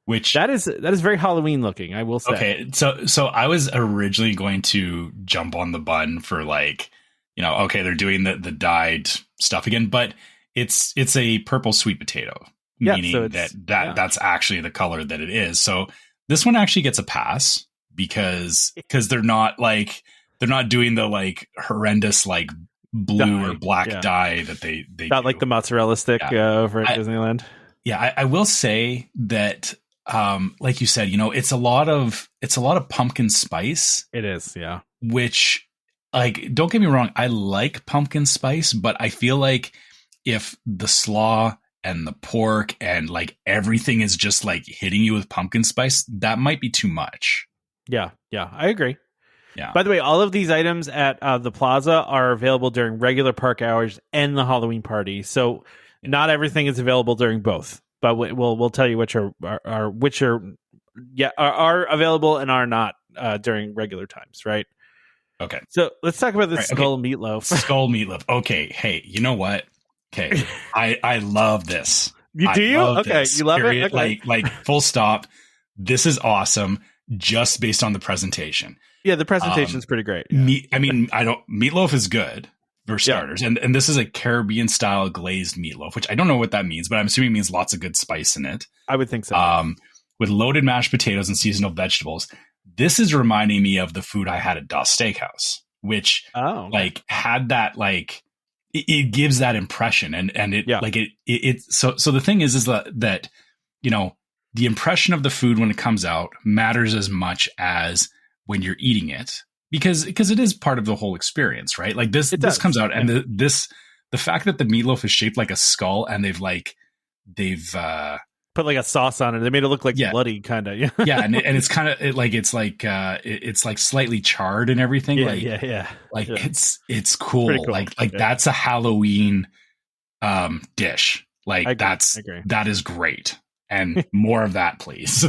S3: Which
S2: that is very Halloween looking, I will say.
S3: Okay, so I was originally going to jump on the bun for they're doing the dyed stuff again, but it's a purple sweet potato, meaning so that's actually the color that it is. So this one actually gets a pass because they're not doing the horrendous blue or black dye that they
S2: not
S3: do.
S2: Like the mozzarella stick over at Disneyland.
S3: Yeah, I will say that. Like you said, it's a lot of pumpkin spice.
S2: It is, yeah.
S3: Which, don't get me wrong, I like pumpkin spice, but I feel like if the slaw and the pork and everything is just hitting you with pumpkin spice, that might be too much.
S2: Yeah, I agree.
S3: Yeah.
S2: By the way, all of these items at the Plaza are available during regular park hours and the Halloween party. So not everything is available during both. But we'll tell you which are available and are not during regular times, right?
S3: Okay.
S2: So let's talk about this skull meatloaf.
S3: Skull meatloaf. Okay. Hey, you know what? Okay, I love this.
S2: You do? Okay, you love
S3: period.
S2: It. Okay.
S3: Like full stop. This is awesome. Just based on the presentation.
S2: Yeah, the presentation is pretty great. Yeah.
S3: Meatloaf is good. For starters, and this is a Caribbean style glazed meatloaf, which I don't know what that means, but I'm assuming it means lots of good spice in it.
S2: I would think so.
S3: With loaded mashed potatoes and seasonal vegetables. This is reminding me of the food I had at Das Steakhouse, which had that it gives that impression, and it so the thing is that the impression of the food when it comes out matters as much as when you're eating it. Because it is part of the whole experience, right? Like this comes out, and the fact that the meatloaf is shaped like a skull, and they've
S2: put a sauce on it. They made it look bloody, kind of.
S3: Yeah, and it's kind of it's slightly charred and everything. It's cool. Cool. That's a Halloween dish. That is great. And more of that, please.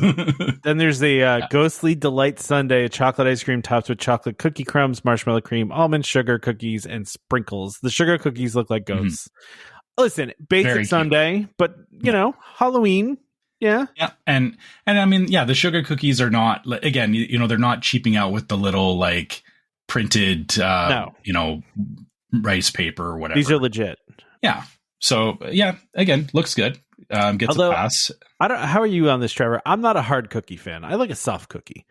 S2: Then there's the Ghostly Delight Sundae, chocolate ice cream topped with chocolate cookie crumbs, marshmallow cream, almond sugar cookies, and sprinkles. The sugar cookies look like ghosts. Listen, basic sundae, but Halloween. Yeah.
S3: Yeah. And I mean, the sugar cookies are not, again, they're not cheaping out with the little printed, rice paper or whatever.
S2: These are legit.
S3: Yeah. So yeah, again, looks good. Gets
S2: Although,
S3: a pass.
S2: I don't. How are you on this, Trevor? I'm not a hard cookie fan. I like a soft cookie.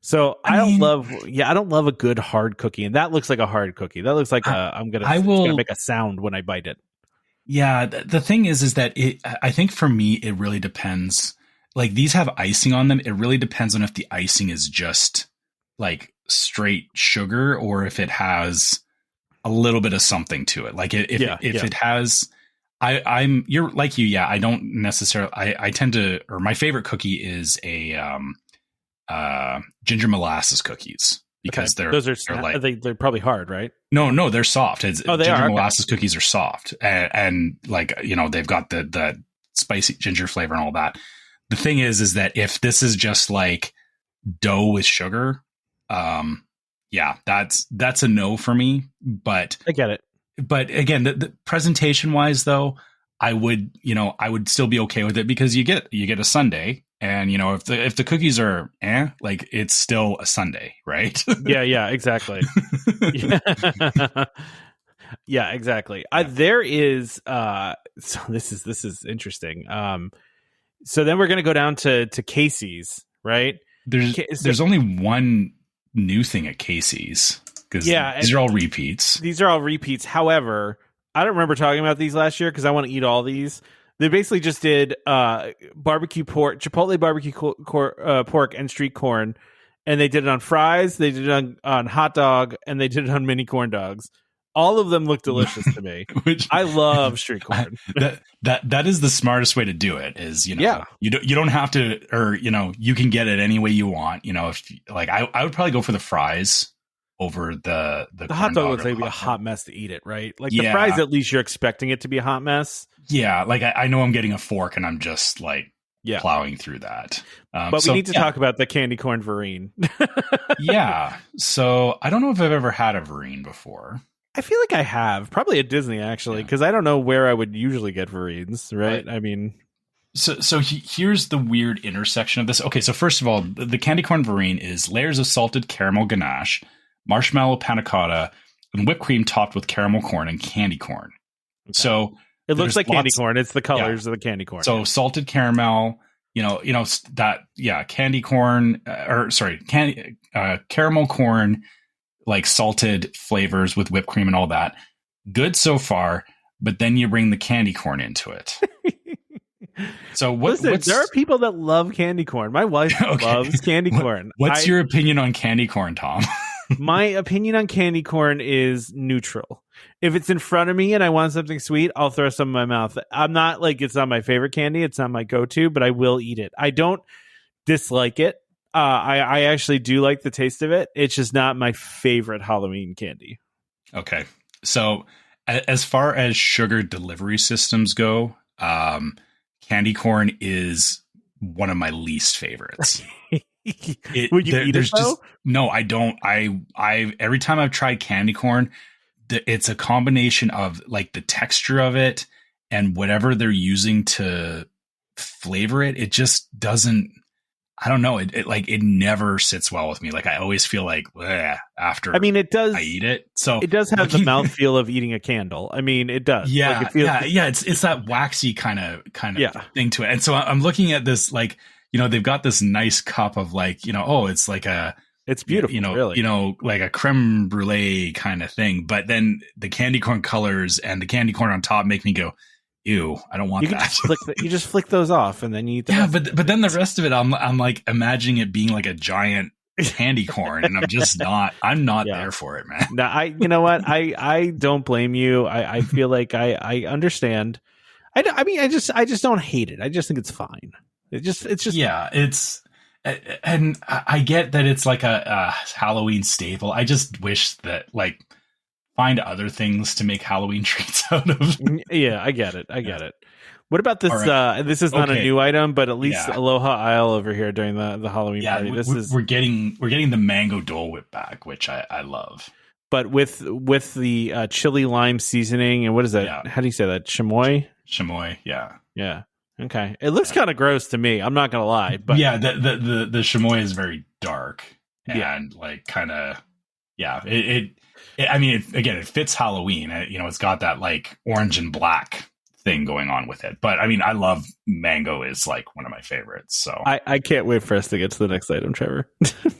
S2: So
S3: I
S2: I don't
S3: mean,
S2: love. Yeah, I don't love a good hard cookie, and that looks like a hard cookie. That looks like
S3: I
S2: It's gonna
S3: will.
S2: make a sound when I bite it.
S3: Yeah, the thing is that I think for me, it really depends. Like these have icing on them. It really depends on if the icing is just like straight sugar or if it has a little bit of something to it. Like if it has, you're like you. Yeah, I don't necessarily, I tend to, or my favorite cookie is a, ginger molasses cookies because they're
S2: they're probably hard, right?
S3: No, they're soft. Ginger molasses cookies are soft and like, they've got the spicy ginger flavor and all that. The thing is that if this is just like dough with sugar, yeah, that's a no for me, but
S2: I get it.
S3: But again, the presentation wise though, I would still be okay with it because you get a sundae and if the cookies are like it's still a sundae, right?
S2: Yeah, exactly. Yeah, exactly. There is so this is interesting. So then we're going to go down to Casey's, right?
S3: There's only one new thing at Casey's because these are all repeats.
S2: These are all repeats. However, I don't remember talking about these last year because I want to eat all these. They basically just did barbecue pork, Chipotle barbecue pork and street corn, and they did it on fries. They did it on hot dog, and they did it on mini corn dogs. All of them look delicious to me. I love street corn.
S3: That is the smartest way to do it. Is you don't have to, or you can get it any way you want. If like I would probably go for the fries over the
S2: hot dog looks like be a hot mess to eat it, right? Like the fries, at least you're expecting it to be a hot mess.
S3: Yeah, like I know I'm getting a fork and I'm just like plowing through that.
S2: But we need to talk about the candy corn verine.
S3: Yeah, so I don't know if I've ever had a verine before.
S2: I feel like I have, probably at Disney actually, because I don't know where I would usually get verines, right? I mean,
S3: so here's the weird intersection of this. Okay, so first of all, the candy corn verine is layers of salted caramel ganache, marshmallow panna cotta, and whipped cream topped with caramel corn and candy corn. Okay. So
S2: it looks like candy corn. It's the colors of the candy corn.
S3: So salted caramel, candy corn, caramel corn, like salted flavors with whipped cream and all that. Good so far, but then you bring the candy corn into it. So
S2: there are people that love candy corn. My wife loves candy corn.
S3: What's your opinion on candy corn, Tom?
S2: My opinion on candy corn is neutral. If it's in front of me and I want something sweet, I'll throw some in my mouth. I'm not like, it's not my favorite candy. It's not my go-to, but I will eat it. I don't dislike it. I actually do like the taste of it. It's just not my favorite Halloween candy.
S3: Okay. So as far as sugar delivery systems go, candy corn is one of my least favorites.
S2: Would you eat it though?
S3: No, I don't. I every time I've tried candy corn, it's a combination of like the texture of it and whatever they're using to flavor it. It just doesn't. I don't know. It never sits well with me. Like I always feel like after.
S2: I mean, it does.
S3: I eat it, so
S2: it does have the mouthfeel of eating a candle. I mean, it does.
S3: Yeah, like It's that waxy kind of thing to it. And so I'm looking at this like. They've got this nice cup of like, it's like
S2: it's beautiful, really.
S3: Like a creme brulee kind of thing. But then the candy corn colors and the candy corn on top make me go, ew, I don't want that.
S2: You just flick those off and then you eat them.
S3: Yeah, but then the rest of it, I'm like imagining it being like a giant candy corn, and I'm not there for it, man.
S2: No, you know what? I don't blame you. I feel like I understand. I mean, I just don't hate it. I just think it's fine. It's just
S3: and I get that it's like a Halloween staple. I just wish that like find other things to make Halloween treats out of.
S2: Yeah, I get it. What about this? Right. This is not a new item, but at least Aloha Isle over here during the Halloween party.
S3: We're getting the mango Dole Whip back, which I love.
S2: But with the chili lime seasoning and what is that? Yeah. How do you say that? Chamoy. Yeah. Okay, it looks kind of gross to me. I'm not gonna lie, but
S3: the chamoy is very dark and like kind of it. I mean, it fits Halloween. It's got that like orange and black thing going on with it. But I mean, I love mango is like one of my favorites. So
S2: I can't wait for us to get to the next item, Trevor.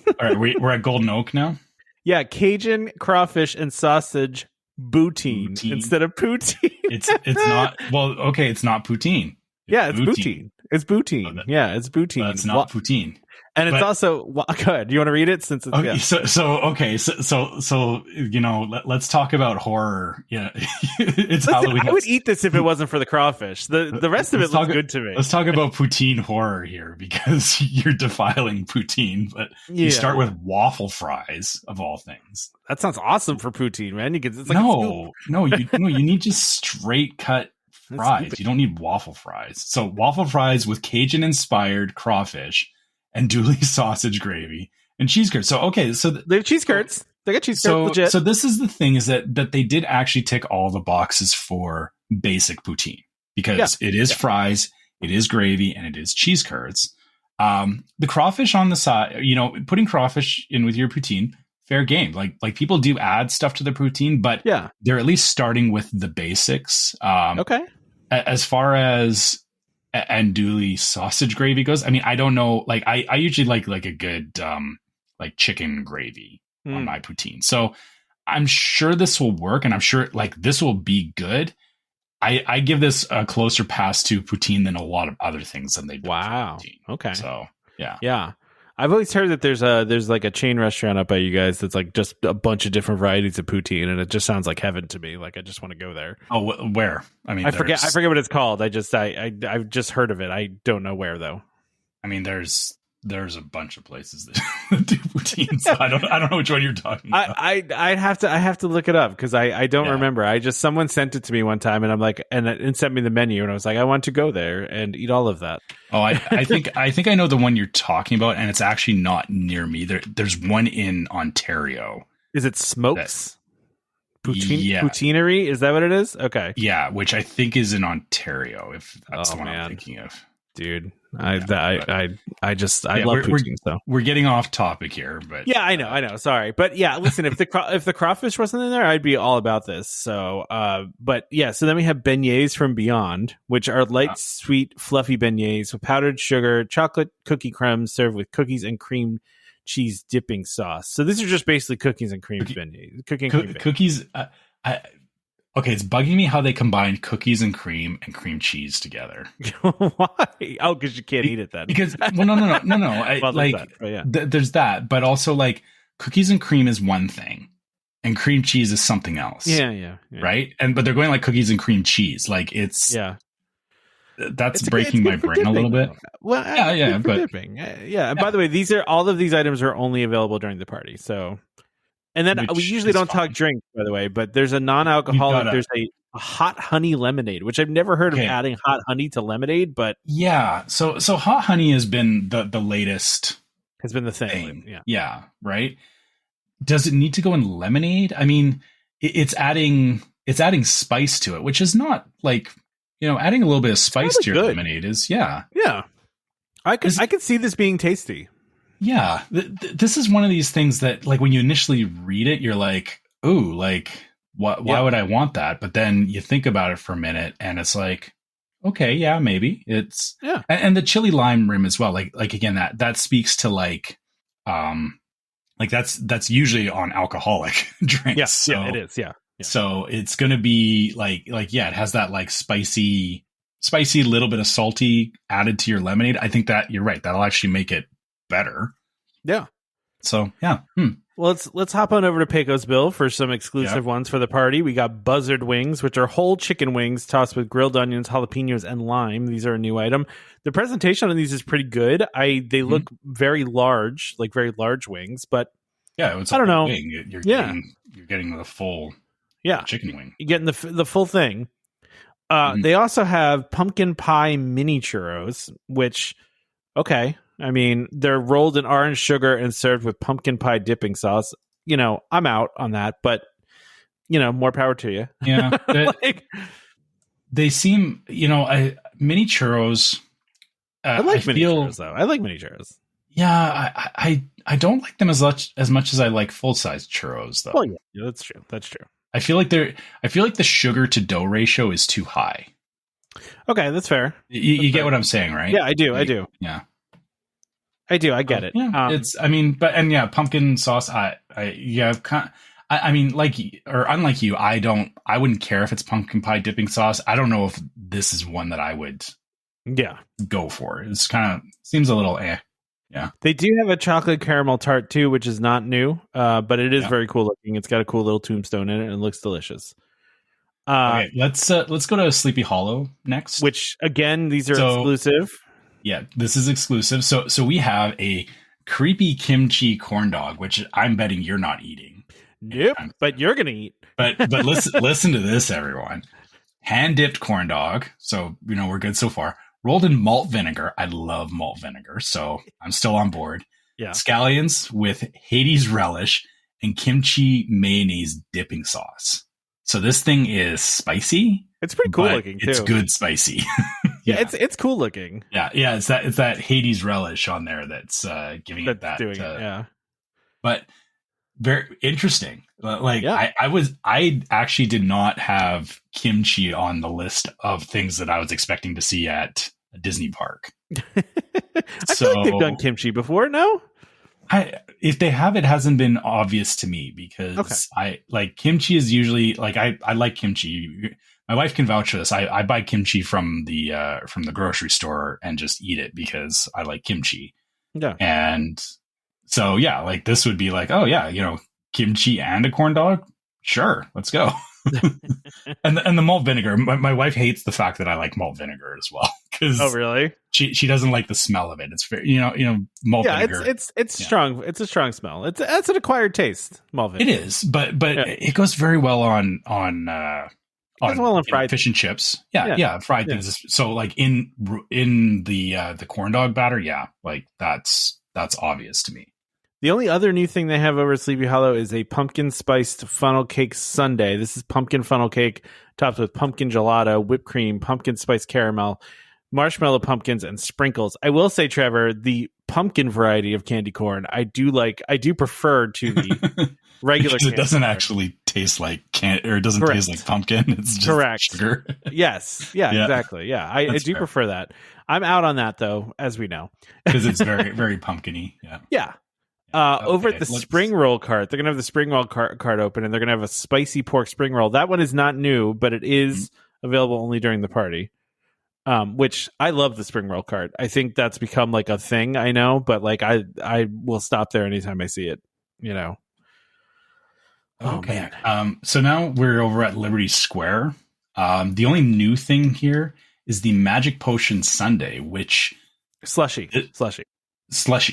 S3: all right, we're at Golden Oak now.
S2: Yeah, Cajun crawfish and sausage poutine instead of poutine.
S3: It's not okay. It's not poutine.
S2: It's poutine. It's poutine. Yeah, it's poutine.
S3: It's not poutine.
S2: And it's also good. Do you want to read it since it's
S3: okay? So you know, let's talk about horror. Yeah, it's Halloween.
S2: I would eat this if it wasn't for the crawfish. The rest of it looks good to me.
S3: Let's talk about poutine horror here because you're defiling poutine, but you start with waffle fries of all things.
S2: That sounds awesome for poutine, man. It's like
S3: you need just straight cut fries. You don't need waffle fries. So waffle fries with Cajun inspired crawfish and Dooley sausage gravy and cheese curds. So so
S2: they have cheese curds. They got cheese curds. Legit.
S3: So this is the thing is that they did actually tick all the boxes for basic poutine because it is fries, it is gravy, and it is cheese curds. The crawfish on the side, you know, putting crawfish in with your poutine, fair game. Like people do add stuff to the poutine, but they're at least starting with the basics. As far as andouille sausage gravy goes, I mean, I don't know. Like I usually like a good like chicken gravy on my poutine. So I'm sure this will work, and I'm sure like this will be good. I give this a closer pass to poutine than a lot of other things than they do.
S2: Wow. Okay.
S3: So yeah.
S2: I've always heard that there's like a chain restaurant up by you guys that's like just a bunch of different varieties of poutine, and it just sounds like heaven to me. Like I just want to go there.
S3: Oh, where? I mean,
S2: I forget what it's called. I've just heard of it. I don't know where though.
S3: I mean, there's a bunch of places that do poutine. So I don't know which one you're talking about.
S2: I have to look it up because I don't remember. Someone sent it to me one time, and I'm like, and it sent me the menu, and I was like, I want to go there and eat all of that.
S3: Oh, I think I know the one you're talking about, and it's actually not near me. There's one in Ontario.
S2: Is it Smokes? Poutineery? Is that what it is? Okay.
S3: Yeah, which I think is in Ontario. If that's the one I'm thinking of.
S2: Dude, I love poutine. So
S3: we're getting off topic here, but
S2: I know. Sorry, but listen, if the crawfish wasn't in there, I'd be all about this. So, so then we have beignets from Beyond, which are light, sweet, fluffy beignets with powdered sugar, chocolate cookie crumbs served with cookies and cream cheese dipping sauce. So these are just basically cookies and cream beignets.
S3: Cookies. Okay, it's bugging me how they combine cookies and cream cheese together.
S2: Why? Oh, because you can't eat it then.
S3: Because no. There's that, but also like cookies and cream is one thing, and cream cheese is something else.
S2: Yeah.
S3: Right, but they're going like cookies and cream cheese. Like it's that's breaking my brain a little bit.
S2: Well, but dipping. By the way, all of these items are only available during the party. So. And then we usually don't talk drinks, by the way, but there's a non-alcoholic. There's a hot honey lemonade, which I've never heard of adding hot honey to lemonade, but
S3: so hot honey has been the latest.
S2: Has been the thing.
S3: Yeah. Right. Does it need to go in lemonade? I mean, it's adding spice to it, which is not like, you know, adding a little bit of spice to your lemonade is
S2: Yeah. I could see this being tasty.
S3: Yeah, this is one of these things that, like, when you initially read it, you're like, "Ooh, like, why would I want that?" But then you think about it for a minute, and it's like, "Okay, yeah, maybe it's."
S2: Yeah,
S3: and the chili lime rim as well. Like again, that speaks to like that's usually on alcoholic drinks.
S2: Yeah, it is. Yeah.
S3: So it's gonna be like it has that like spicy little bit of salty added to your lemonade. I think that you're right. That'll actually make it better.
S2: Yeah.
S3: So yeah.
S2: Well, let's hop on over to Pecos Bill for some exclusive ones for the party. We got buzzard wings, which are whole chicken wings tossed with grilled onions, jalapenos, and lime. These are a new item. The presentation on these is pretty good. They look very large, like very large wings, but
S3: it's
S2: I don't know.
S3: Wing. You're getting the full chicken wing.
S2: You're getting the full thing. They also have pumpkin pie mini churros, which I mean, they're rolled in orange sugar and served with pumpkin pie dipping sauce. You know, I'm out on that, but, you know, more power to you.
S3: Yeah. They seem, you know, mini churros.
S2: I like mini churros, though. I like mini churros.
S3: Yeah, I don't like them as much as I like full-size churros, though.
S2: Well, yeah, that's true.
S3: I feel like the sugar to dough ratio is too high.
S2: Okay, that's fair.
S3: You get what I'm saying, right?
S2: Yeah, I do.
S3: Like,
S2: I do.
S3: Yeah.
S2: I do. I get it.
S3: Yeah, it's. I mean, pumpkin sauce. I mean, like, or unlike you, I wouldn't care if it's pumpkin pie dipping sauce. I don't know if this is one that I would.
S2: Yeah.
S3: Go for. It's kind of seems a little Yeah.
S2: They do have a chocolate caramel tart too, which is not new, but it is very cool looking. It's got a cool little tombstone in it, and it looks delicious.
S3: Okay, let's go to Sleepy Hollow next.
S2: Which again, these are exclusive.
S3: Yeah, this is exclusive. So we have a creepy kimchi corn dog, which I'm betting you're not eating.
S2: Nope, but you're gonna eat.
S3: But listen to this, everyone. Hand dipped corn dog. So we're good so far. Rolled in malt vinegar. I love malt vinegar, so I'm still on board.
S2: Yeah.
S3: Scallions with Hades relish and kimchi mayonnaise dipping sauce. So this thing is spicy.
S2: It's pretty cool looking too.
S3: It's good spicy.
S2: Yeah, it's cool looking.
S3: Yeah. It's that Hades relish on there that's giving it that.
S2: Doing it, yeah.
S3: But very interesting. Like I actually did not have kimchi on the list of things that I was expecting to see at a Disney park.
S2: I feel like they've done kimchi before. No,
S3: if they have, it hasn't been obvious to me because I like kimchi is usually like I like kimchi. My wife can vouch for this. I buy kimchi from the grocery store and just eat it because I like kimchi.
S2: Yeah,
S3: and so like this would be like, oh yeah, kimchi and a corn dog. Sure, let's go. and the malt vinegar. My wife hates the fact that I like malt vinegar as well.
S2: Oh really?
S3: She doesn't like the smell of it. It's very malt vinegar.
S2: It's strong. It's a strong smell. That's an acquired taste. Malt vinegar.
S3: It is, but it goes very well on fried fish and chips. Yeah, fried things. So like in the corn dog batter, like that's obvious to me.
S2: The only other new thing they have over at Sleepy Hollow is a pumpkin spiced funnel cake sundae. This is pumpkin funnel cake topped with pumpkin gelato, whipped cream, pumpkin spice caramel, marshmallow pumpkins, and sprinkles. I will say, Trevor, the pumpkin variety of candy corn, I do prefer to the regular
S3: because it doesn't actually taste like or it doesn't taste like pumpkin. It's just sugar.
S2: Yes. Yeah, exactly. Yeah, I do prefer that. I'm out on that, though, as we know.
S3: Because it's very, very pumpkin-y. Yeah.
S2: Yeah. Over at the spring roll cart, they're going to have the spring roll cart open, and they're going to have a spicy pork spring roll. That one is not new, but it is available only during the party. Which I love the spring roll cart. I think that's become like a thing. I know, but like I will stop there anytime I see it.
S3: Okay. So now we're over at Liberty Square. The only new thing here is the Magic Potion Sundae, which
S2: slushy.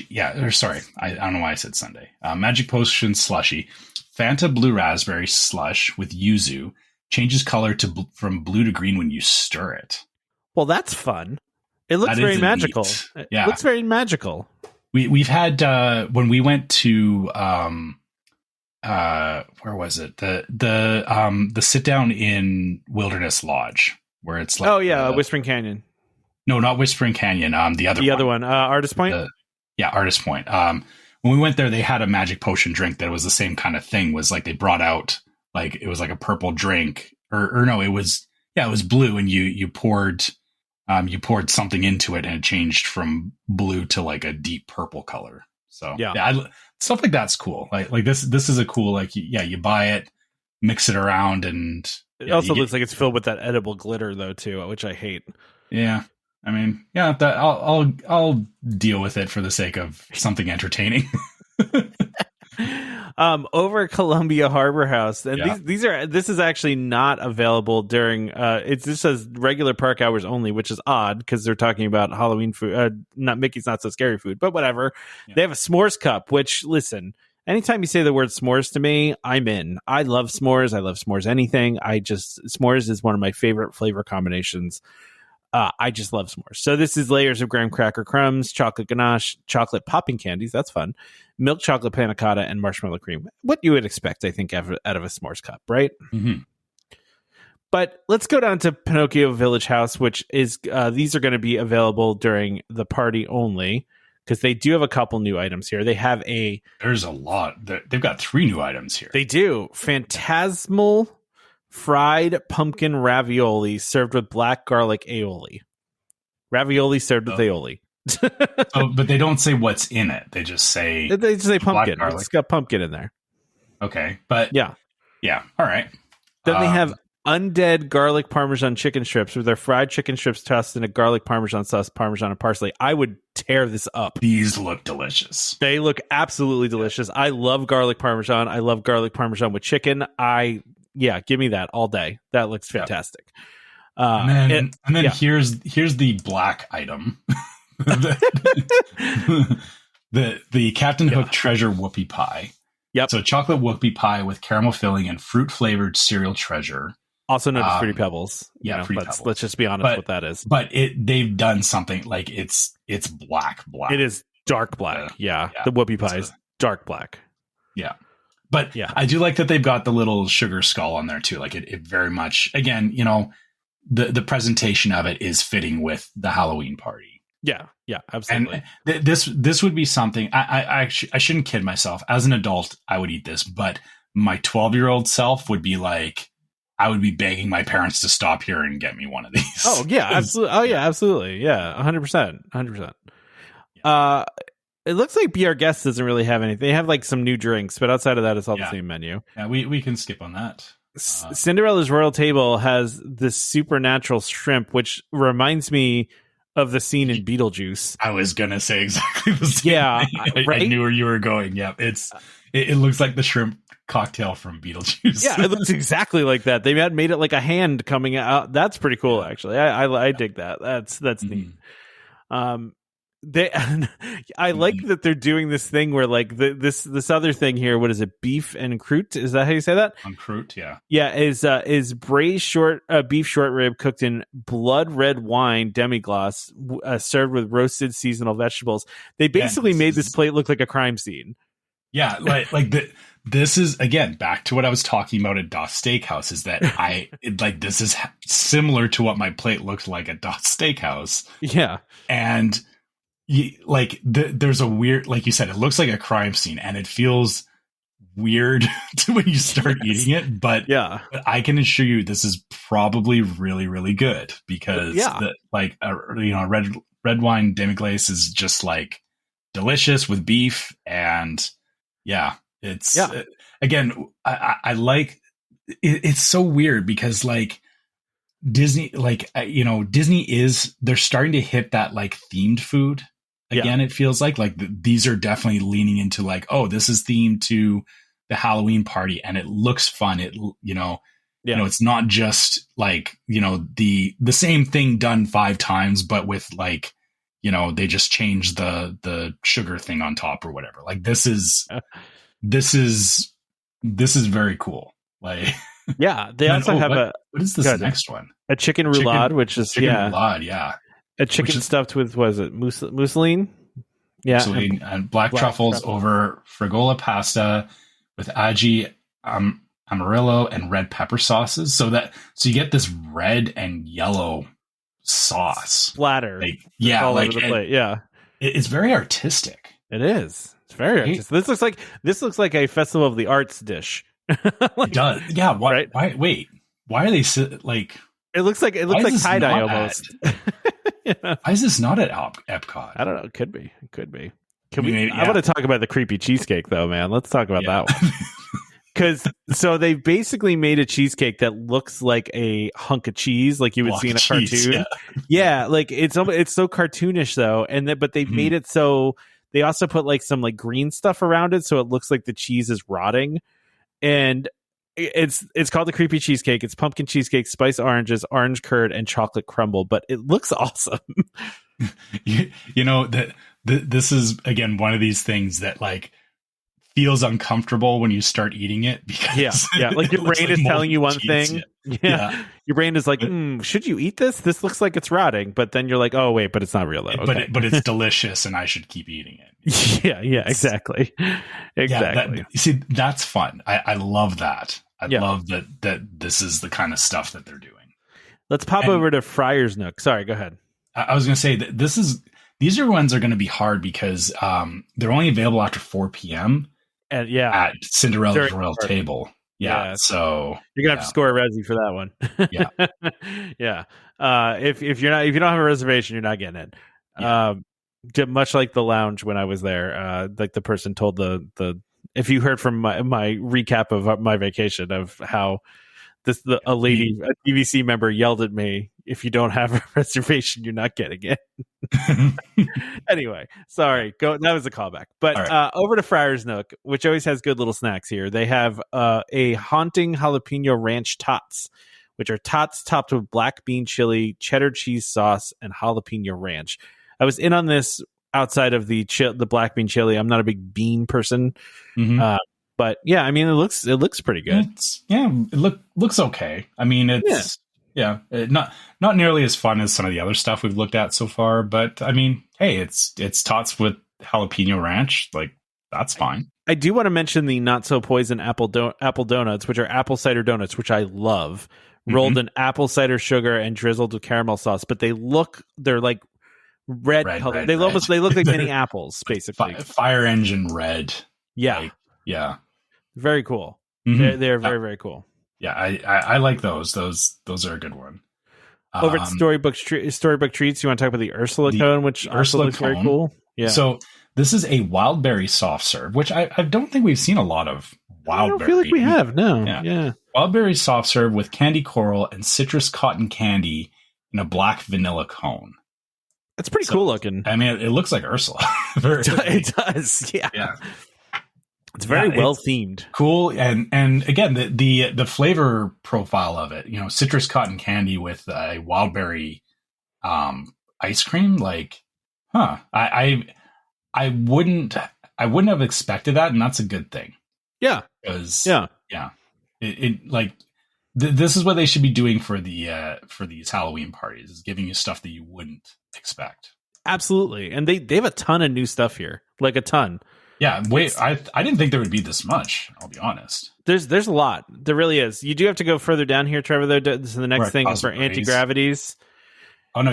S3: Yeah, or sorry, I don't know why I said Sunday. Magic Potion slushy, Fanta blue raspberry slush with yuzu changes color from blue to green when you stir it.
S2: Well, that's fun. It looks very magical.
S3: Yeah,
S2: it looks very magical.
S3: We've had when we went to where was it, the sit down in Wilderness Lodge where it's like
S2: Whispering Canyon.
S3: No, not Whispering Canyon. The other one,
S2: Artist Point.
S3: Artist Point. When we went there, they had a magic potion drink that was the same kind of thing. Was like they brought out like it was like a purple drink, or no, it was blue, and you poured something into it, and it changed from blue to like a deep purple color. So stuff like that's cool. Like this is a cool you buy it, mix it around, and
S2: it also looks like it's filled with that edible glitter though too, which I hate.
S3: Yeah. I mean, that I'll deal with it for the sake of something entertaining.
S2: Over at Columbia Harbor House, and this is actually not available during. It just says regular park hours only, which is odd because they're talking about Halloween food. Not Mickey's Not So Scary food, but whatever. Yeah. They have a s'mores cup. Which listen, anytime you say the word s'mores to me, I'm in. I love s'mores. I love s'mores. Anything. S'mores is one of my favorite flavor combinations. I just love s'mores. So this is layers of graham cracker crumbs, chocolate ganache, chocolate popping candies. That's fun. Milk chocolate panna cotta and marshmallow cream. What you would expect, I think, out of a s'mores cup, right?
S3: Mm-hmm.
S2: But let's go down to Pinocchio Village House, which is these are going to be available during the party only because they do have a couple new items here. They have
S3: There's a lot. They've got 3 new items here.
S2: They do. Phantasmal fried pumpkin ravioli served with black garlic aioli. Ravioli served with aioli.
S3: But they don't say what's in it. They just say
S2: pumpkin. It's got pumpkin in there.
S3: Okay, but
S2: yeah.
S3: All right.
S2: Then they have undead garlic parmesan chicken strips with their fried chicken strips tossed in a garlic parmesan sauce, parmesan and parsley. I would tear this up.
S3: These look delicious.
S2: They look absolutely delicious. I love garlic parmesan. I love garlic parmesan with chicken. Give me that all day. That looks fantastic.
S3: And then here's the black item. the Captain Hook treasure whoopie pie.
S2: Yep.
S3: So chocolate whoopie pie with caramel filling and fruit flavored cereal treasure.
S2: Also known as Fruity Pebbles.
S3: Pebbles.
S2: Let's just be honest what that is.
S3: But they've done something like it's black.
S2: It is dark black. The whoopie pie is dark black.
S3: Yeah. But I do like that they've got the little sugar skull on there too. Like it very much, again, the presentation of it is fitting with the Halloween party.
S2: Yeah, absolutely.
S3: And this would be something I shouldn't kid myself. As an adult, I would eat this, but my 12-year-old self would be like, I would be begging my parents to stop here and get me one of these.
S2: Oh yeah, absolutely. Oh yeah, absolutely. Yeah, 100%. It looks like Be Our Guest doesn't really have anything. They have like some new drinks, but outside of that, it's all the same menu.
S3: Yeah, we can skip on that.
S2: Cinderella's Royal Table has this supernatural shrimp, which reminds me of the scene in Beetlejuice.
S3: I was gonna say exactly the same.
S2: Yeah,
S3: thing.
S2: right?
S3: I knew where you were going. Yeah, it looks like the shrimp cocktail from Beetlejuice.
S2: Yeah, it looks exactly like that. They had made it like a hand coming out. That's pretty cool, actually. I dig that. That's neat. I like that they're doing this thing where like this other thing here. What is it? Beef and croûte? Is that how you say that?
S3: On croûte, yeah.
S2: Yeah, is braised beef short rib cooked in blood red wine demi-glace, served with roasted seasonal vegetables. They basically made this plate look like a crime scene.
S3: Yeah, this is again back to what I was talking about at Das Steakhouse. Is that this is similar to what my plate looked like at Das Steakhouse.
S2: Yeah,
S3: and. There's a weird, like you said, it looks like a crime scene, and it feels weird when you start eating it. But I can assure you, this is probably really, really good because red wine demi-glace is just like delicious with beef, and again, I like it. It's so weird because like Disney, they're starting to hit that like themed food. Again, it feels like these are definitely leaning into like, oh, this is themed to the Halloween party, and it looks fun. It's not just like the same thing done 5 times, but with like they just changed the sugar thing on top or whatever. Like this is very cool. Like
S2: they also have
S3: what is this next one?
S2: A chicken roulade, which is
S3: roulade, yeah.
S2: A chicken stuffed with, was it mousseline? Yeah.
S3: Mousseline and black truffles over frigola pasta with aji, amarillo, and red pepper sauces. So you get this red and yellow sauce.
S2: Splatter.
S3: All
S2: over the plate. Yeah.
S3: It's very artistic.
S2: It is. It's very artistic. This looks like a Festival of the Arts dish.
S3: It does. Yeah. Why? Wait. Why are they like?
S2: It looks like tie dye almost.
S3: Why is this not at Epcot?
S2: I don't know. It could be. I want to talk about the creepy cheesecake though, man. Let's talk about that one. Because they basically made a cheesecake that looks like a hunk of cheese, like you would see in a cartoon. Yeah, like it's so cartoonish though, but they made it so they also put like some like green stuff around it, so it looks like the cheese is rotting. And it's called the creepy cheesecake. It's pumpkin cheesecake, spiced oranges, orange curd, and chocolate crumble. But it looks awesome.
S3: This is again one of these things that like feels uncomfortable when you start eating it because
S2: like your brain is telling you one thing. Yeah. Your brain is like, should you eat this? This looks like it's rotting. But then you're like, oh wait, but it's not real though. Okay.
S3: But it's delicious, and I should keep eating it.
S2: Yeah, exactly.
S3: See, that's fun. I love that. I love that this is the kind of stuff that they're doing.
S2: Let's pop over to Friar's Nook. Sorry, go ahead.
S3: I was going to say that these ones are going to be hard because they're only available after 4 p.m.
S2: And
S3: at Cinderella's Royal Table.
S2: Yeah.
S3: So
S2: you're gonna have to score a resi for that one.
S3: Yeah.
S2: Yeah. If you don't have a reservation, you're not getting it.
S3: Yeah.
S2: Much like the lounge when I was there, like the person told the if you heard from my recap of my vacation of how a lady, a DVC member yelled at me, if you don't have a reservation, you're not getting it. Anyway, sorry. That was a callback. But right. Over to Friar's Nook, which always has good little snacks here. They have a haunting jalapeno ranch tots, which are tots topped with black bean chili, cheddar cheese sauce, and jalapeno ranch. I was in on this outside of the black bean chili. I'm not a big bean person. Mm-hmm. But yeah, I mean, it looks pretty good.
S3: It looks okay. I mean, it's not nearly as fun as some of the other stuff we've looked at so far. But I mean, hey, it's tots with jalapeno ranch. Like, that's fine.
S2: I do want to mention the not so poison apple donuts, which are apple cider donuts, which I love, rolled in apple cider sugar and drizzled with caramel sauce. But they're like red color. They look like mini apples, basically.
S3: Fire engine red.
S2: Yeah.
S3: Yeah.
S2: Very cool. Mm-hmm. They're very, very cool.
S3: Yeah, I like those. Those are a good one.
S2: Over at Storybook Treats, you want to talk about the Ursula cone, which also looks very cool. Yeah.
S3: So this is a wild berry soft serve, which I don't think we've seen a lot of wild berry. I don't
S2: feel like we have. No. Yeah.
S3: Wild berry soft serve with candy coral and citrus cotton candy in a black vanilla cone.
S2: It's pretty cool looking.
S3: I mean, it looks like Ursula.
S2: It does. Yeah.
S3: Yeah.
S2: It's very well themed.
S3: Cool. And again, the flavor profile of it, citrus cotton candy with a wild berry ice cream, like, I wouldn't have expected that, and that's a good thing.
S2: Yeah.
S3: Because this is what they should be doing for these Halloween parties, is giving you stuff that you wouldn't expect.
S2: Absolutely. And they have a ton of new stuff here. Like a ton.
S3: Yeah, I didn't think there would be this much, I'll be honest.
S2: There's a lot. There really is. You do have to go further down here, Trevor, though. This is the next thing for anti-gravities.
S3: Oh, no,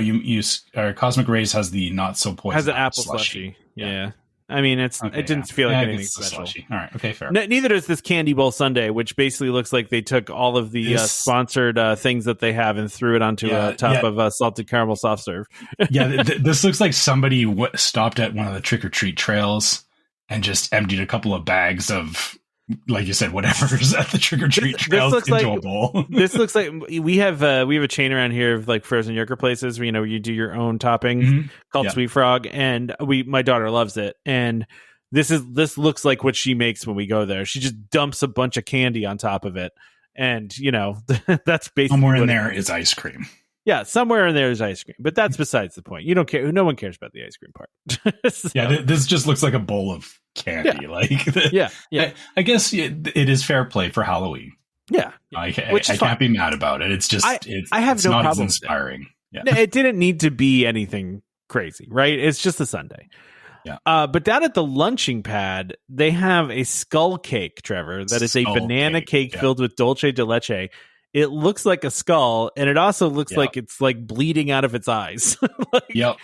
S3: Cosmic Rays has the not so poison.
S2: Has an apple slushy. Yeah. I mean, it didn't feel like anything special.
S3: All right, okay, fair.
S2: Neither does this Candy Bowl Sundae, which basically looks like they took all of the sponsored things that they have and threw it onto top of salted caramel soft serve.
S3: This looks like somebody stopped at one of the trick-or-treat trails and just emptied a couple of bags of, like you said, whatever's at the trick-or-treat trails into a bowl.
S2: This looks like we have a chain around here of like frozen yogurt places where you do your own topping called Sweet Frog, and my daughter loves it. And this looks like what she makes when we go there. She just dumps a bunch of candy on top of it, and that's basically
S3: somewhere in there is ice cream.
S2: Yeah, somewhere in there is ice cream, but that's besides the point. You don't care. No one cares about the ice cream part.
S3: So. Yeah, this just looks like a bowl of candy.
S2: Yeah.
S3: I guess it is fair play for Halloween.
S2: Yeah,
S3: I can't be mad about it. It's just
S2: I have no
S3: not
S2: problem.
S3: As inspiring.
S2: Yeah, it didn't need to be anything crazy, right? It's just a Sunday.
S3: Yeah.
S2: But down at the lunching pad, they have a skull cake, Trevor. That is a banana cake filled with dulce de leche. It looks like a skull, and it also looks like it's like bleeding out of its eyes.
S3: Yep.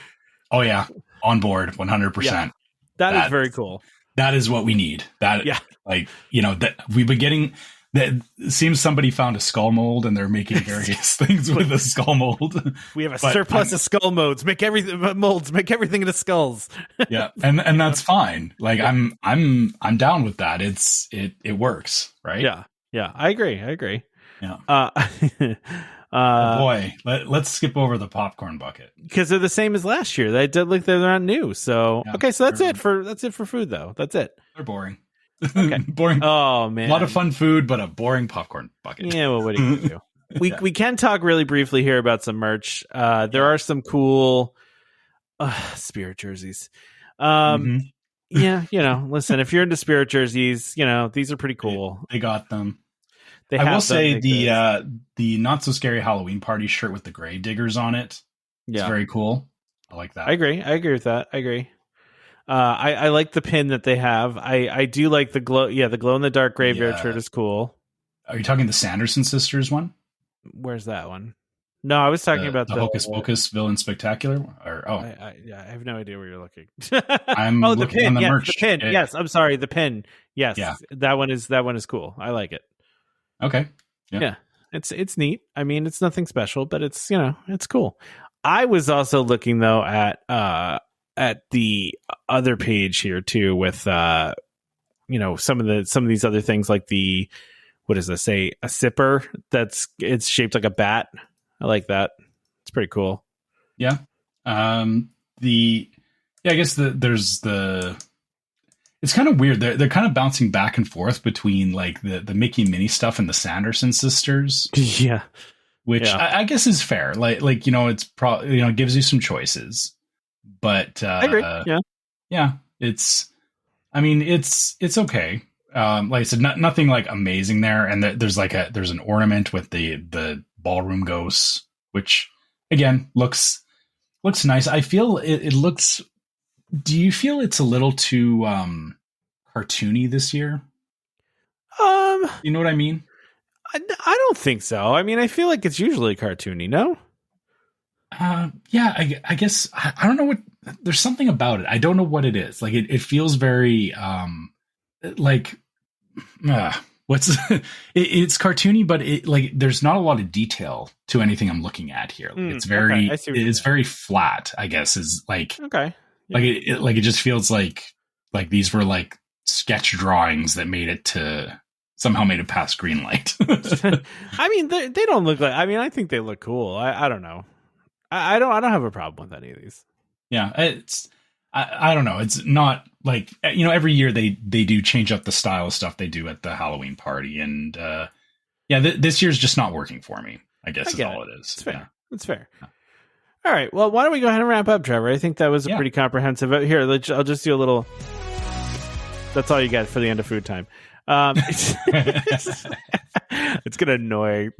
S3: Oh yeah, on board, 100%. Yeah.
S2: That is very cool.
S3: That is what we need. That that we've been getting. That seems somebody found a skull mold, and they're making various things with the skull mold.
S2: We have a surplus of skull molds. Make everything into skulls.
S3: Yeah, and that's fine. Like I'm down with that. It works, right?
S2: Yeah. I agree.
S3: Yeah. Boy, let's skip over the popcorn bucket
S2: because they're the same as last year. They did like they're not new. So okay, so that's it for food though. That's it.
S3: They're boring.
S2: Okay,
S3: boring.
S2: Oh man,
S3: a lot of fun food, but a boring popcorn bucket.
S2: Yeah, well, what are you gonna do? We can talk really briefly here about some merch. There are some cool Spirit jerseys. Yeah, listen, if you're into Spirit jerseys, these are pretty cool.
S3: They got them. I will say the not so scary Halloween party shirt with the grave diggers on it. It's very cool. I like that.
S2: I agree with that. I agree. I like the pin that they have. I do like the glow. Yeah, the glow in the dark graveyard shirt is cool.
S3: Are you talking the Sanderson sisters one?
S2: Where's that one? No, I was talking about
S3: the Hocus Pocus Villain Spectacular.
S2: I have no idea where you're looking.
S3: I'm looking
S2: pin,
S3: on the merch.
S2: The pin. Yes, I'm sorry, the pin. Yes, that one is cool. I like it.
S3: Okay.
S2: Yeah. It's neat. I mean, it's nothing special, but it's, it's cool. I was also looking though at the other page here too with some of these other things like what does this say? A sipper it's shaped like a bat. I like that. It's pretty cool.
S3: Yeah. I guess there's it's kind of weird. They're kind of bouncing back and forth between like the Mickey and Minnie stuff and the Sanderson sisters.
S2: Yeah.
S3: Which I guess is fair. Like it's probably gives you some choices. But
S2: I agree.
S3: Yeah. It's okay. Like I said, nothing like amazing there. And there's an ornament with the ballroom ghosts, which again looks nice. I feel it looks. Do you feel it's a little too cartoony this year? You know what I mean?
S2: I don't think so. I mean, I feel like it's usually cartoony. No.
S3: Yeah, I guess I don't know what. There's something about it. I don't know what it is. Like it feels very like what's it's cartoony, but there's not a lot of detail to anything I'm looking at here. Like it's very it's very flat. I guess is like
S2: okay. Yeah.
S3: Like it just feels like these were like sketch drawings that somehow made it past green light.
S2: I mean, they don't look like. I mean, I think they look cool. I don't know. I don't have a problem with any of these.
S3: Yeah, I don't know. It's not like every year they do change up the style of stuff they do at the Halloween party, and this year's just not working for me. I guess is all it is.
S2: It's fair. It's fair. Yeah. All right. Well, why don't we go ahead and wrap up, Trevor? I think that was a pretty comprehensive. Here, I'll just do a little. That's all you get for the end of food time. It's gonna annoy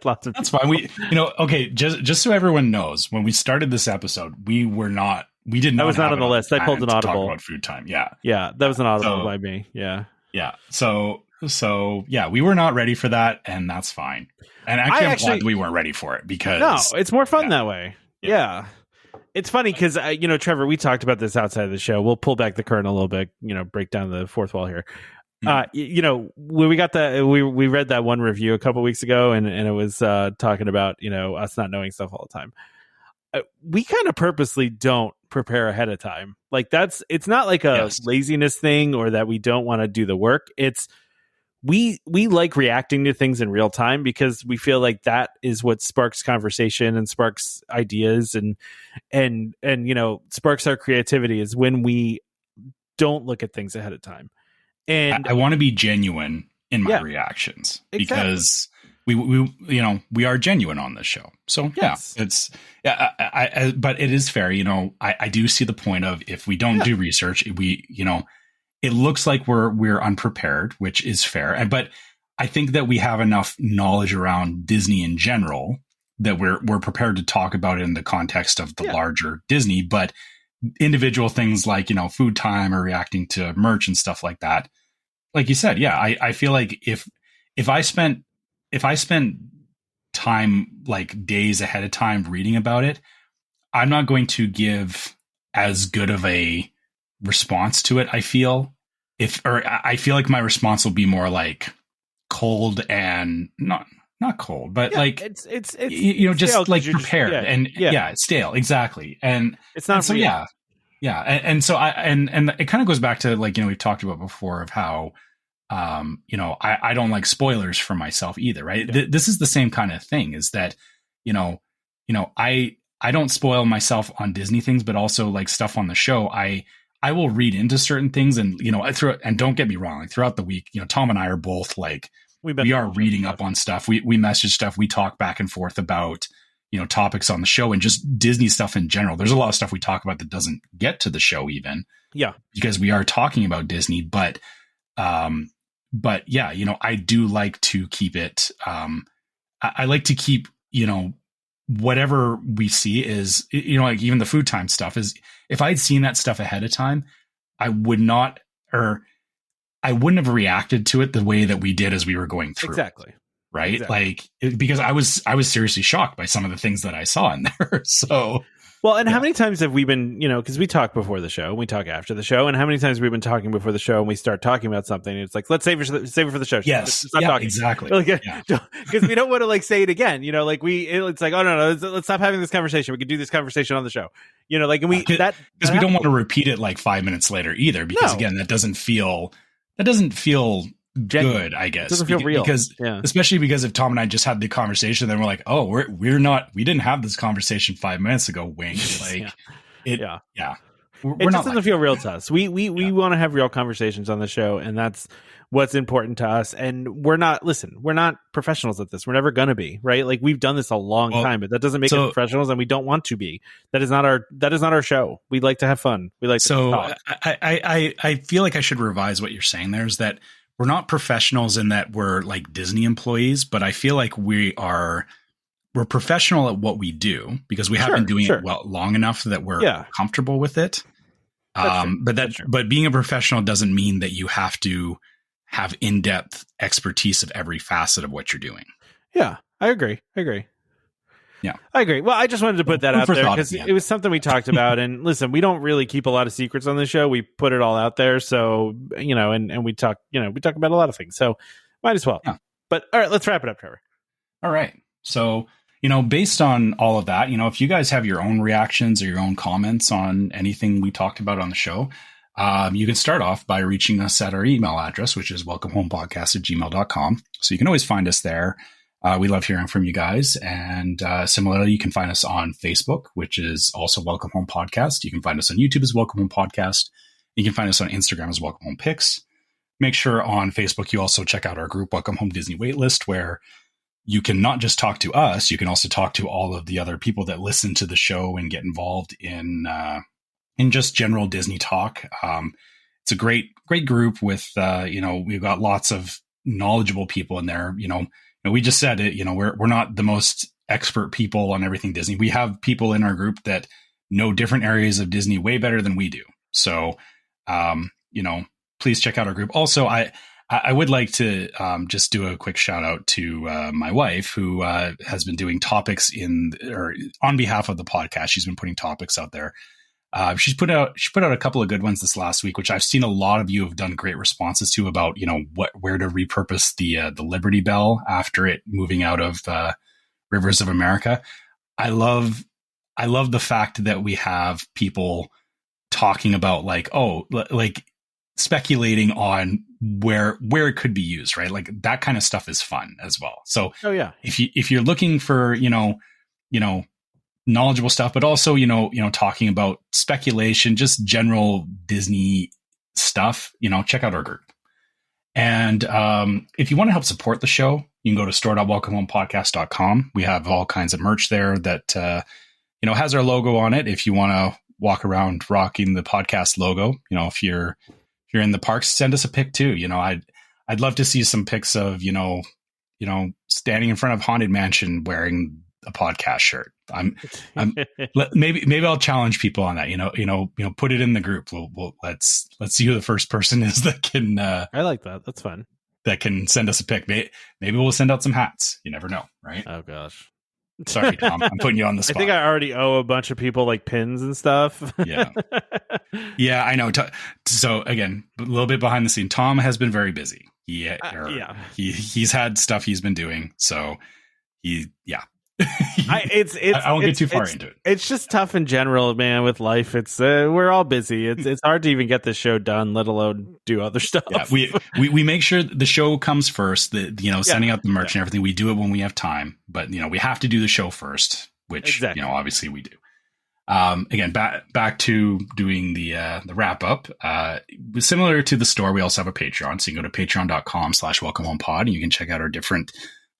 S2: lots of.
S3: That's fine. Okay. Just so everyone knows, when we started this episode, we did not.
S2: That was not on the list. I pulled an audible.
S3: Talk about food time. Yeah.
S2: Yeah, that was an audible by me. Yeah.
S3: Yeah. So yeah, we were not ready for that, and that's fine. And I'm glad we weren't ready for it because
S2: it's more fun that way. Yeah. It's funny because Trevor, we talked about this outside of the show. We'll pull back the curtain a little bit, break down the fourth wall here. When we got we read that one review a couple weeks ago, and it was talking about us not knowing stuff all the time. We kind of purposely don't prepare ahead of time. Like it's not like a laziness thing or that we don't want to do the work. It's we like reacting to things in real time because we feel like that is what sparks conversation and sparks ideas and sparks our creativity is when we don't look at things ahead of time. And
S3: I want to be genuine in my reactions because we are genuine on this show. So but it is fair. I do see the point of if we don't do research, it looks like we're unprepared, which is fair. But I think that we have enough knowledge around Disney in general that we're prepared to talk about it in the context of the larger Disney, but individual things like, food time or reacting to merch and stuff like that. Like you said, I feel like if I spent time like days ahead of time reading about it, I'm not going to give as good of a response to it. I feel like my response will be more like cold and not cold, but like it's just like prepared stale. Exactly. And
S2: it's not,
S3: and so, real. Yeah. And so and it kind of goes back to like, we've talked about before of how, I don't like spoilers for myself either. Right. Yeah. This is the same kind of thing is that, I don't spoil myself on Disney things, but also like stuff on the show. I will read into certain things and, and don't get me wrong, like throughout the week, Tom and I are both like, we are reading up on stuff. We message stuff. We talk back and forth about, topics on the show and just Disney stuff in general. There's a lot of stuff we talk about that doesn't get to the show even.
S2: Yeah.
S3: Because we are talking about Disney, but yeah, I do like to keep it. I like to keep, whatever we see is, like even the food time stuff is, if I'd seen that stuff ahead of time, I wouldn't have reacted to it the way that we did as we were going through.
S2: Exactly.
S3: Right. Exactly. Like, because I was seriously shocked by some of the things that I saw in there. So
S2: Well, and how many times have we been, because we talk before the show, we talk after the show, and how many times have we been talking before the show and we start talking about something and it's like, let's save it for the show.
S3: Yes.
S2: Stop talking.
S3: Exactly.
S2: Because we don't want to like say it again, it's like, oh no, let's stop having this conversation. We could do this conversation on the show, and we, because
S3: we don't want to repeat it like 5 minutes later either, because again, that doesn't feel good, I guess. It doesn't feel real. Because especially because if Tom and I just had the conversation, then we're like, oh, we didn't have this conversation 5 minutes ago. Wink. Like it just doesn't feel
S2: real to us. We want to have real conversations on the show, and that's what's important to us. And we're not professionals at this. We're never gonna be, right? Like we've done this a long time, but that doesn't make us professionals, and we don't want to be. That is not our show. We like to have fun. We like to talk.
S3: I feel like I should revise what you're saying there, is that we're not professionals in that we're like Disney employees, but I feel like we're professional at what we do because we have been doing it long enough that we're comfortable with it. But being a professional doesn't mean that you have to have in-depth expertise of every facet of what you're doing.
S2: Yeah, I agree.
S3: Yeah,
S2: I agree. Well, I just wanted to put that out there because it was something we talked about. And listen, we don't really keep a lot of secrets on the show. We put it all out there. So, and we talk about a lot of things. So might as well. Yeah. But all right, let's wrap it up, Trevor.
S3: All right. So, based on all of that, if you guys have your own reactions or your own comments on anything we talked about on the show, you can start off by reaching us at our email address, which is welcomehomepodcast@gmail.com. So you can always find us there. We love hearing from you guys. And similarly, you can find us on Facebook, which is also Welcome Home Podcast. You can find us on YouTube as Welcome Home Podcast. You can find us on Instagram as Welcome Home Pics. Make sure on Facebook you also check out our group, Welcome Home Disney Waitlist, where you can not just talk to us, you can also talk to all of the other people that listen to the show and get involved in just general Disney talk. It's a great group with, we've got lots of knowledgeable people in there. We just said it, we're not the most expert people on everything Disney. We have people in our group that know different areas of Disney way better than we do. So, please check out our group. Also, I would like to just do a quick shout out to my wife, who has been doing topics on behalf of the podcast. She's been putting topics out there. She put out a couple of good ones this last week, which I've seen a lot of you have done great responses to, about where to repurpose the Liberty Bell after it moving out of Rivers of America. I love the fact that we have people talking about like speculating on where it could be used, right? Like that kind of stuff is fun as well. So if you're looking for knowledgeable stuff, but also talking about speculation, just general Disney stuff, check out our group. And if you want to help support the show, you can go to store.welcomehomepodcast.com. We have all kinds of merch there that has our logo on it. If you want to walk around rocking the podcast logo, if you're in the parks, send us a pic too. I'd love to see some pics of standing in front of Haunted Mansion wearing a podcast shirt. Maybe I'll challenge people on that. Put it in the group. Let's see who the first person is that can.
S2: I like that. That's fun.
S3: That can send us a pic. Maybe we'll send out some hats. You never know, right?
S2: Oh gosh.
S3: Sorry, Tom. I'm putting you on the spot.
S2: I think I already owe a bunch of people like pins and stuff.
S3: Yeah, I know. So again, a little bit behind the scene. Tom has been very busy. He's had stuff he's been doing. So I won't get too far into it.
S2: It's just tough in general, man. With life, it's we're all busy. It's hard to even get the show done, let alone do other stuff.
S3: Yeah, we make sure the show comes first. Sending out the merch and everything. We do it when we have time, but we have to do the show first, which obviously we do. Again, back to doing the wrap up. Similar to the store, we also have a Patreon, so you can go to patreon.com/welcomehomepod, and you can check out our different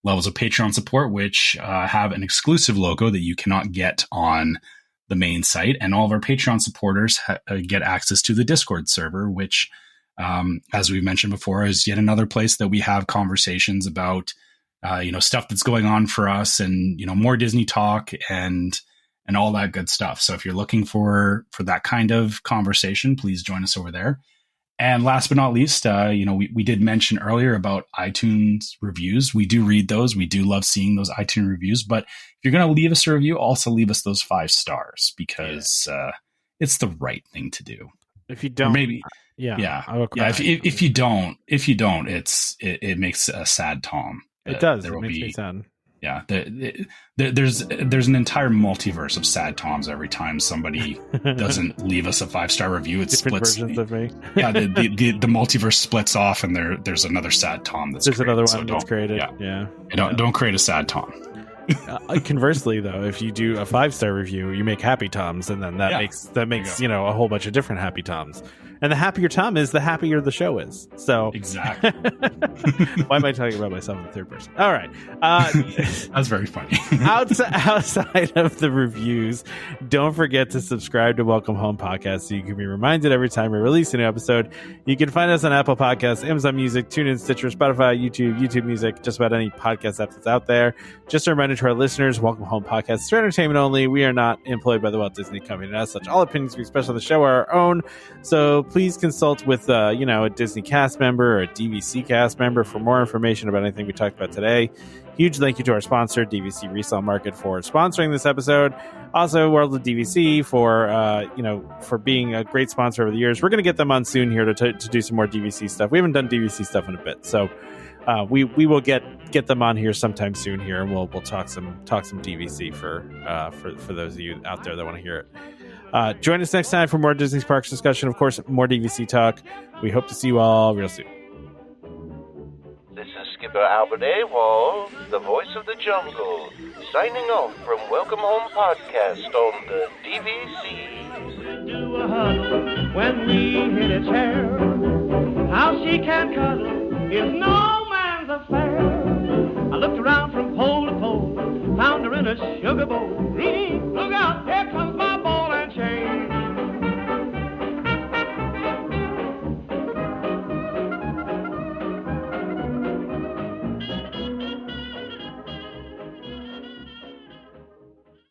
S3: levels of Patreon support, which have an exclusive logo that you cannot get on the main site. And all of our Patreon supporters get access to the Discord server, which, as we've mentioned before, is yet another place that we have conversations about, stuff that's going on for us, and, more Disney talk and all that good stuff. So if you're looking for that kind of conversation, please join us over there. And last but not least, we did mention earlier about iTunes reviews. We do read those. We do love seeing those iTunes reviews. But if you're going to leave us a review, also leave us those 5 stars because it's the right thing to do.
S2: If you don't, maybe
S3: If you don't, it makes a sad Tom.
S2: It does. It makes me sad.
S3: Yeah, there's an entire multiverse of sad Toms every time somebody doesn't leave us a 5-star review. It
S2: different
S3: splits.
S2: Versions of me.
S3: Yeah, the multiverse splits off, and there's another sad Tom that's created.
S2: Another one that's created. Yeah.
S3: Don't create a sad Tom.
S2: Conversely, though, if you do a 5-star review, you make happy Toms, and then that makes a whole bunch of different happy Toms. And the happier Tom is, the happier the show is. So
S3: exactly.
S2: Why am I talking about myself in the third person? All right.
S3: That's very funny.
S2: outside of the reviews, don't forget to subscribe to Welcome Home Podcast so you can be reminded every time we release a new episode. You can find us on Apple Podcasts, Amazon Music, TuneIn, Stitcher, Spotify, YouTube Music, just about any podcast app that's out there. Just a reminder to our listeners, Welcome Home Podcast is for entertainment only. We are not employed by the Walt Disney Company, and as such, all opinions we express on the show are our own. So please consult with a Disney cast member or a DVC cast member for more information about anything we talked about today. Huge thank you to our sponsor, DVC Resale Market, for sponsoring this episode. Also, World of DVC for being a great sponsor over the years. We're going to get them on soon here to do some more DVC stuff. We haven't done DVC stuff in a bit, so we will get them on here sometime soon here, and we'll talk some DVC for those of you out there that want to hear it. Join us next time for more Disney Parks discussion. Of course, more DVC talk. We hope to see you all real soon.
S1: This is Skipper Albert Awol, the voice of the jungle, signing off from Welcome Home Podcast on the DVC.
S4: Do a huddle when we hit its hair. How she can cuddle is no man's affair. I looked around from pole to pole, found her in a sugar bowl.